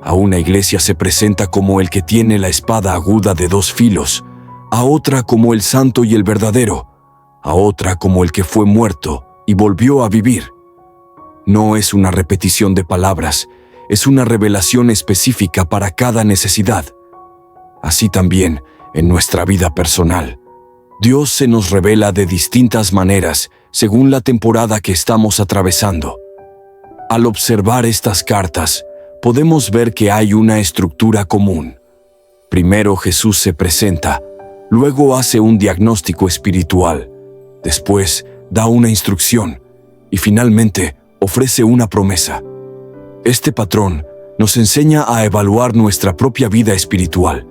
A una iglesia se presenta como el que tiene la espada aguda de dos filos, a otra como el santo y el verdadero, a otra como el que fue muerto y volvió a vivir. No es una repetición de palabras, es una revelación específica para cada necesidad. Así también, en nuestra vida personal, Dios se nos revela de distintas maneras según la temporada que estamos atravesando. Al observar estas cartas, podemos ver que hay una estructura común. Primero Jesús se presenta, luego hace un diagnóstico espiritual, después da una instrucción y finalmente ofrece una promesa. Este patrón nos enseña a evaluar nuestra propia vida espiritual.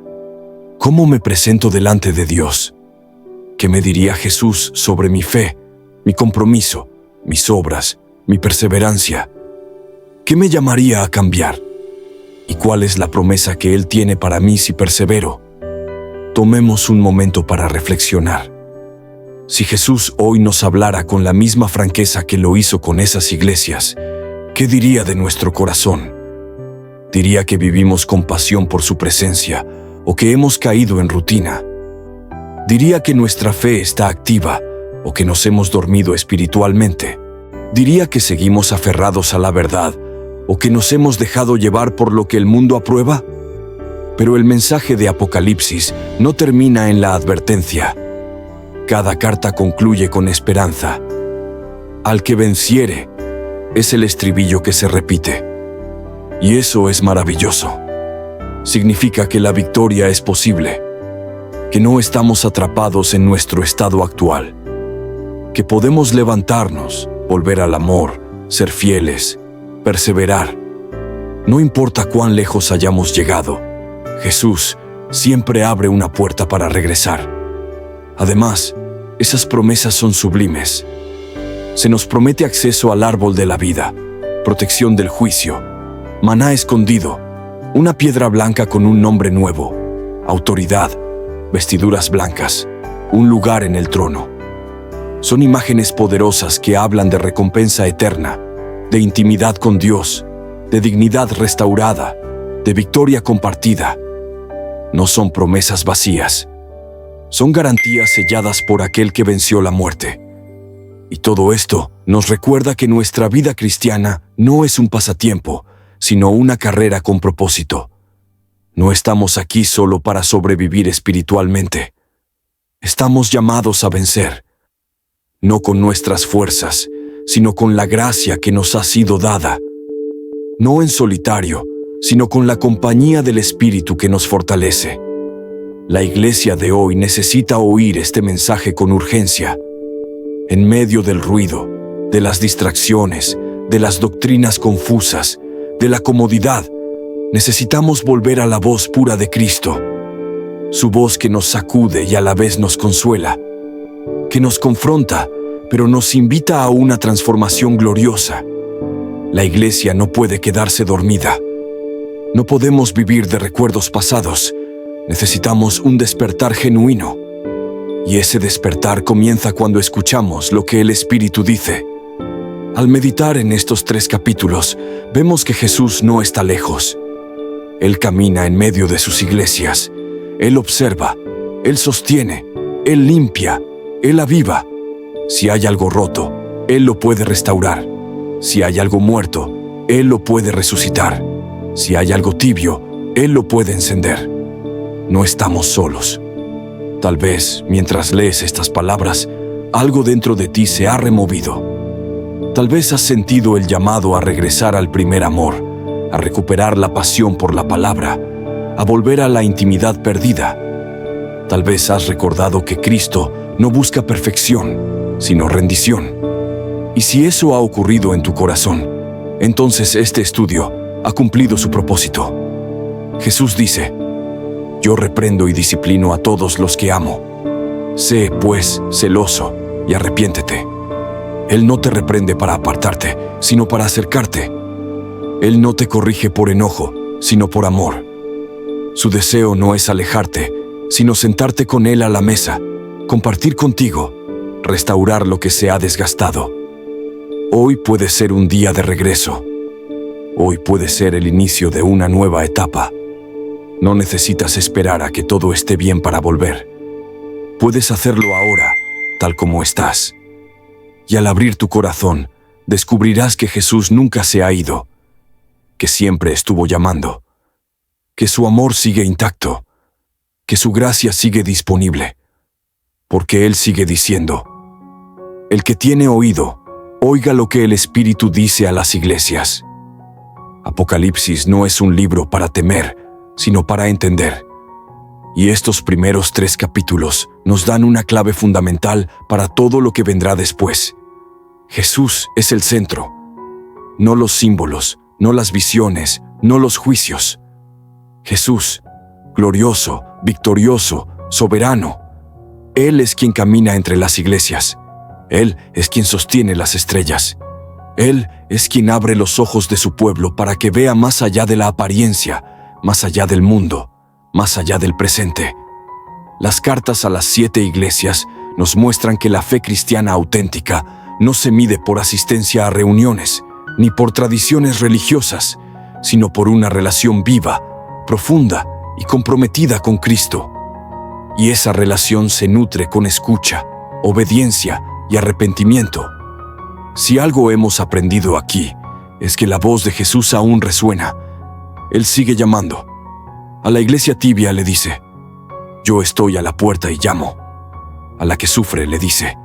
¿Cómo me presento delante de Dios? ¿Qué me diría Jesús sobre mi fe, mi compromiso, mis obras, mi perseverancia? ¿Qué me llamaría a cambiar? ¿Y cuál es la promesa que Él tiene para mí si persevero? Tomemos un momento para reflexionar. Si Jesús hoy nos hablara con la misma franqueza que lo hizo con esas iglesias, ¿qué diría de nuestro corazón? ¿Diría que vivimos con pasión por su presencia o que hemos caído en rutina? ¿Diría que nuestra fe está activa o que nos hemos dormido espiritualmente? ¿Diría que seguimos aferrados a la verdad o que nos hemos dejado llevar por lo que el mundo aprueba? Pero el mensaje de Apocalipsis no termina en la advertencia. Cada carta concluye con esperanza. Al que venciere, es el estribillo que se repite. Y eso es maravilloso. Significa que la victoria es posible, que no estamos atrapados en nuestro estado actual, que podemos levantarnos, volver al amor, ser fieles, perseverar. No importa cuán lejos hayamos llegado, Jesús siempre abre una puerta para regresar. Además, esas promesas son sublimes. Se nos promete acceso al árbol de la vida, protección del juicio, maná escondido, una piedra blanca con un nombre nuevo, autoridad, vestiduras blancas, un lugar en el trono. Son imágenes poderosas que hablan de recompensa eterna, de intimidad con Dios, de dignidad restaurada, de victoria compartida. No son promesas vacías. Son garantías selladas por aquel que venció la muerte. Y todo esto nos recuerda que nuestra vida cristiana no es un pasatiempo, sino una carrera con propósito. No estamos aquí solo para sobrevivir espiritualmente. Estamos llamados a vencer, no con nuestras fuerzas, sino con la gracia que nos ha sido dada. No en solitario, sino con la compañía del Espíritu que nos fortalece. La iglesia de hoy necesita oír este mensaje con urgencia. En medio del ruido, de las distracciones, de las doctrinas confusas, de la comodidad, necesitamos volver a la voz pura de Cristo. Su voz que nos sacude y a la vez nos consuela, que nos confronta, pero nos invita a una transformación gloriosa. La iglesia no puede quedarse dormida. No podemos vivir de recuerdos pasados. Necesitamos un despertar genuino. Y ese despertar comienza cuando escuchamos lo que el Espíritu dice. Al meditar en estos 3 capítulos, vemos que Jesús no está lejos. Él camina en medio de sus iglesias. Él observa, Él sostiene, Él limpia, Él aviva. Si hay algo roto, Él lo puede restaurar. Si hay algo muerto, Él lo puede resucitar. Si hay algo tibio, Él lo puede encender. No estamos solos. Tal vez, mientras lees estas palabras, algo dentro de ti se ha removido. Tal vez has sentido el llamado a regresar al primer amor, a recuperar la pasión por la palabra, a volver a la intimidad perdida. Tal vez has recordado que Cristo no busca perfección, sino rendición. Y si eso ha ocurrido en tu corazón, entonces este estudio ha cumplido su propósito. Jesús dice: yo reprendo y disciplino a todos los que amo. Sé, pues, celoso y arrepiéntete. Él no te reprende para apartarte, sino para acercarte. Él no te corrige por enojo, sino por amor. Su deseo no es alejarte, sino sentarte con Él a la mesa, compartir contigo, restaurar lo que se ha desgastado. Hoy puede ser un día de regreso. Hoy puede ser el inicio de una nueva etapa. No necesitas esperar a que todo esté bien para volver. Puedes hacerlo ahora, tal como estás. Y al abrir tu corazón, descubrirás que Jesús nunca se ha ido, que siempre estuvo llamando, que su amor sigue intacto, que su gracia sigue disponible, porque Él sigue diciendo: el que tiene oído, oiga lo que el Espíritu dice a las iglesias. Apocalipsis no es un libro para temer, sino para entender. Y estos primeros 3 capítulos nos dan una clave fundamental para todo lo que vendrá después. Jesús es el centro, no los símbolos, no las visiones, no los juicios. Jesús, glorioso, victorioso, soberano. Él es quien camina entre las iglesias. Él es quien sostiene las estrellas. Él es quien abre los ojos de su pueblo para que vea más allá de la apariencia, más allá del mundo, más allá del presente. Las cartas a las 7 iglesias nos muestran que la fe cristiana auténtica no se mide por asistencia a reuniones, ni por tradiciones religiosas, sino por una relación viva, profunda y comprometida con Cristo. Y esa relación se nutre con escucha, obediencia y arrepentimiento. Si algo hemos aprendido aquí, es que la voz de Jesús aún resuena. Él sigue llamando. A la iglesia tibia le dice: yo estoy a la puerta y llamo. A la que sufre le dice: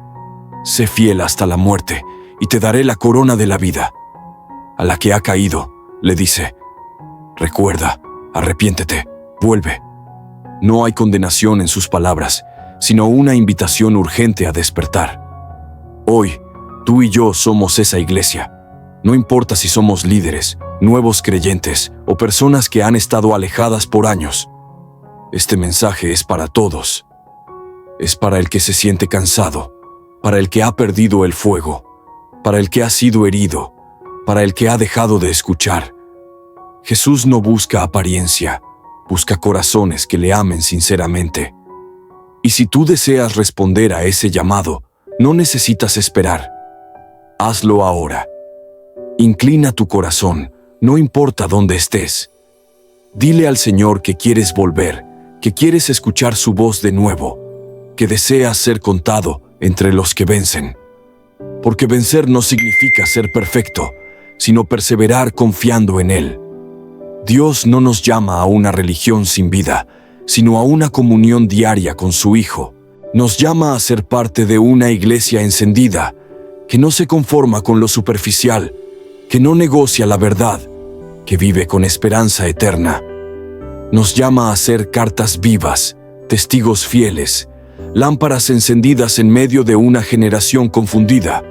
sé fiel hasta la muerte y te daré la corona de la vida. A la que ha caído le dice: recuerda, arrepiéntete, vuelve. No hay condenación en sus palabras, sino una invitación urgente a despertar. Hoy, tú y yo somos esa iglesia. No importa si somos líderes, nuevos creyentes o personas que han estado alejadas por años. Este mensaje es para todos. Es para el que se siente cansado, para el que ha perdido el fuego, para el que ha sido herido, para el que ha dejado de escuchar. Jesús no busca apariencia, busca corazones que le amen sinceramente. Y si tú deseas responder a ese llamado, no necesitas esperar. Hazlo ahora. Inclina tu corazón, no importa dónde estés. Dile al Señor que quieres volver, que quieres escuchar su voz de nuevo, que deseas ser contado entre los que vencen. Porque vencer no significa ser perfecto, sino perseverar confiando en Él. Dios no nos llama a una religión sin vida, sino a una comunión diaria con su Hijo. Nos llama a ser parte de una iglesia encendida, que no se conforma con lo superficial, que no negocia la verdad, que vive con esperanza eterna. Nos llama a ser cartas vivas, testigos fieles, lámparas encendidas en medio de una generación confundida.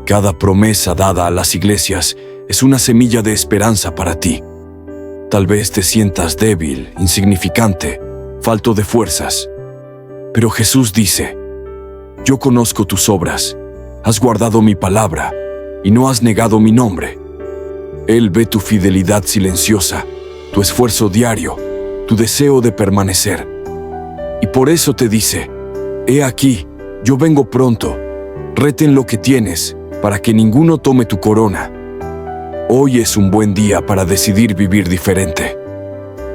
Cada promesa dada a las iglesias es una semilla de esperanza para ti. Tal vez te sientas débil, insignificante, falto de fuerzas. Pero Jesús dice: yo conozco tus obras, has guardado mi palabra y no has negado mi nombre. Él ve tu fidelidad silenciosa, tu esfuerzo diario, tu deseo de permanecer. Y por eso te dice: he aquí, yo vengo pronto, retén lo que tienes, para que ninguno tome tu corona. Hoy es un buen día para decidir vivir diferente.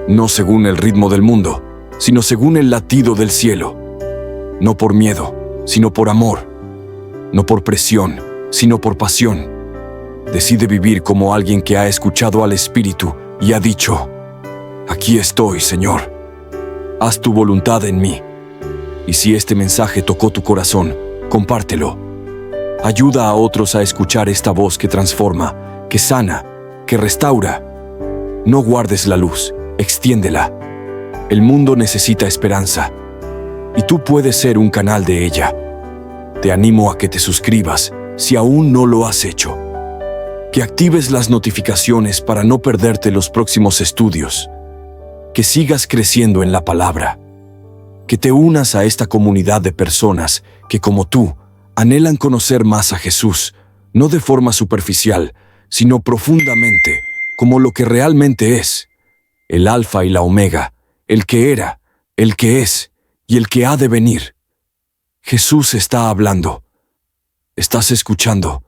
No según el ritmo del mundo, sino según el latido del cielo. No por miedo, sino por amor. No por presión, sino por pasión. Decide vivir como alguien que ha escuchado al Espíritu y ha dicho: aquí estoy, Señor. Haz tu voluntad en mí. Y si este mensaje tocó tu corazón, compártelo. Ayuda a otros a escuchar esta voz que transforma, que sana, que restaura. No guardes la luz, extiéndela. El mundo necesita esperanza, y tú puedes ser un canal de ella. Te animo a que te suscribas si aún no lo has hecho. Que actives las notificaciones para no perderte los próximos estudios. Que sigas creciendo en la palabra. Que te unas a esta comunidad de personas que, como tú, anhelan conocer más a Jesús, no de forma superficial, sino profundamente, como lo que realmente es, el Alfa y la Omega, el que era, el que es y el que ha de venir. Jesús está hablando. ¿Estás escuchando?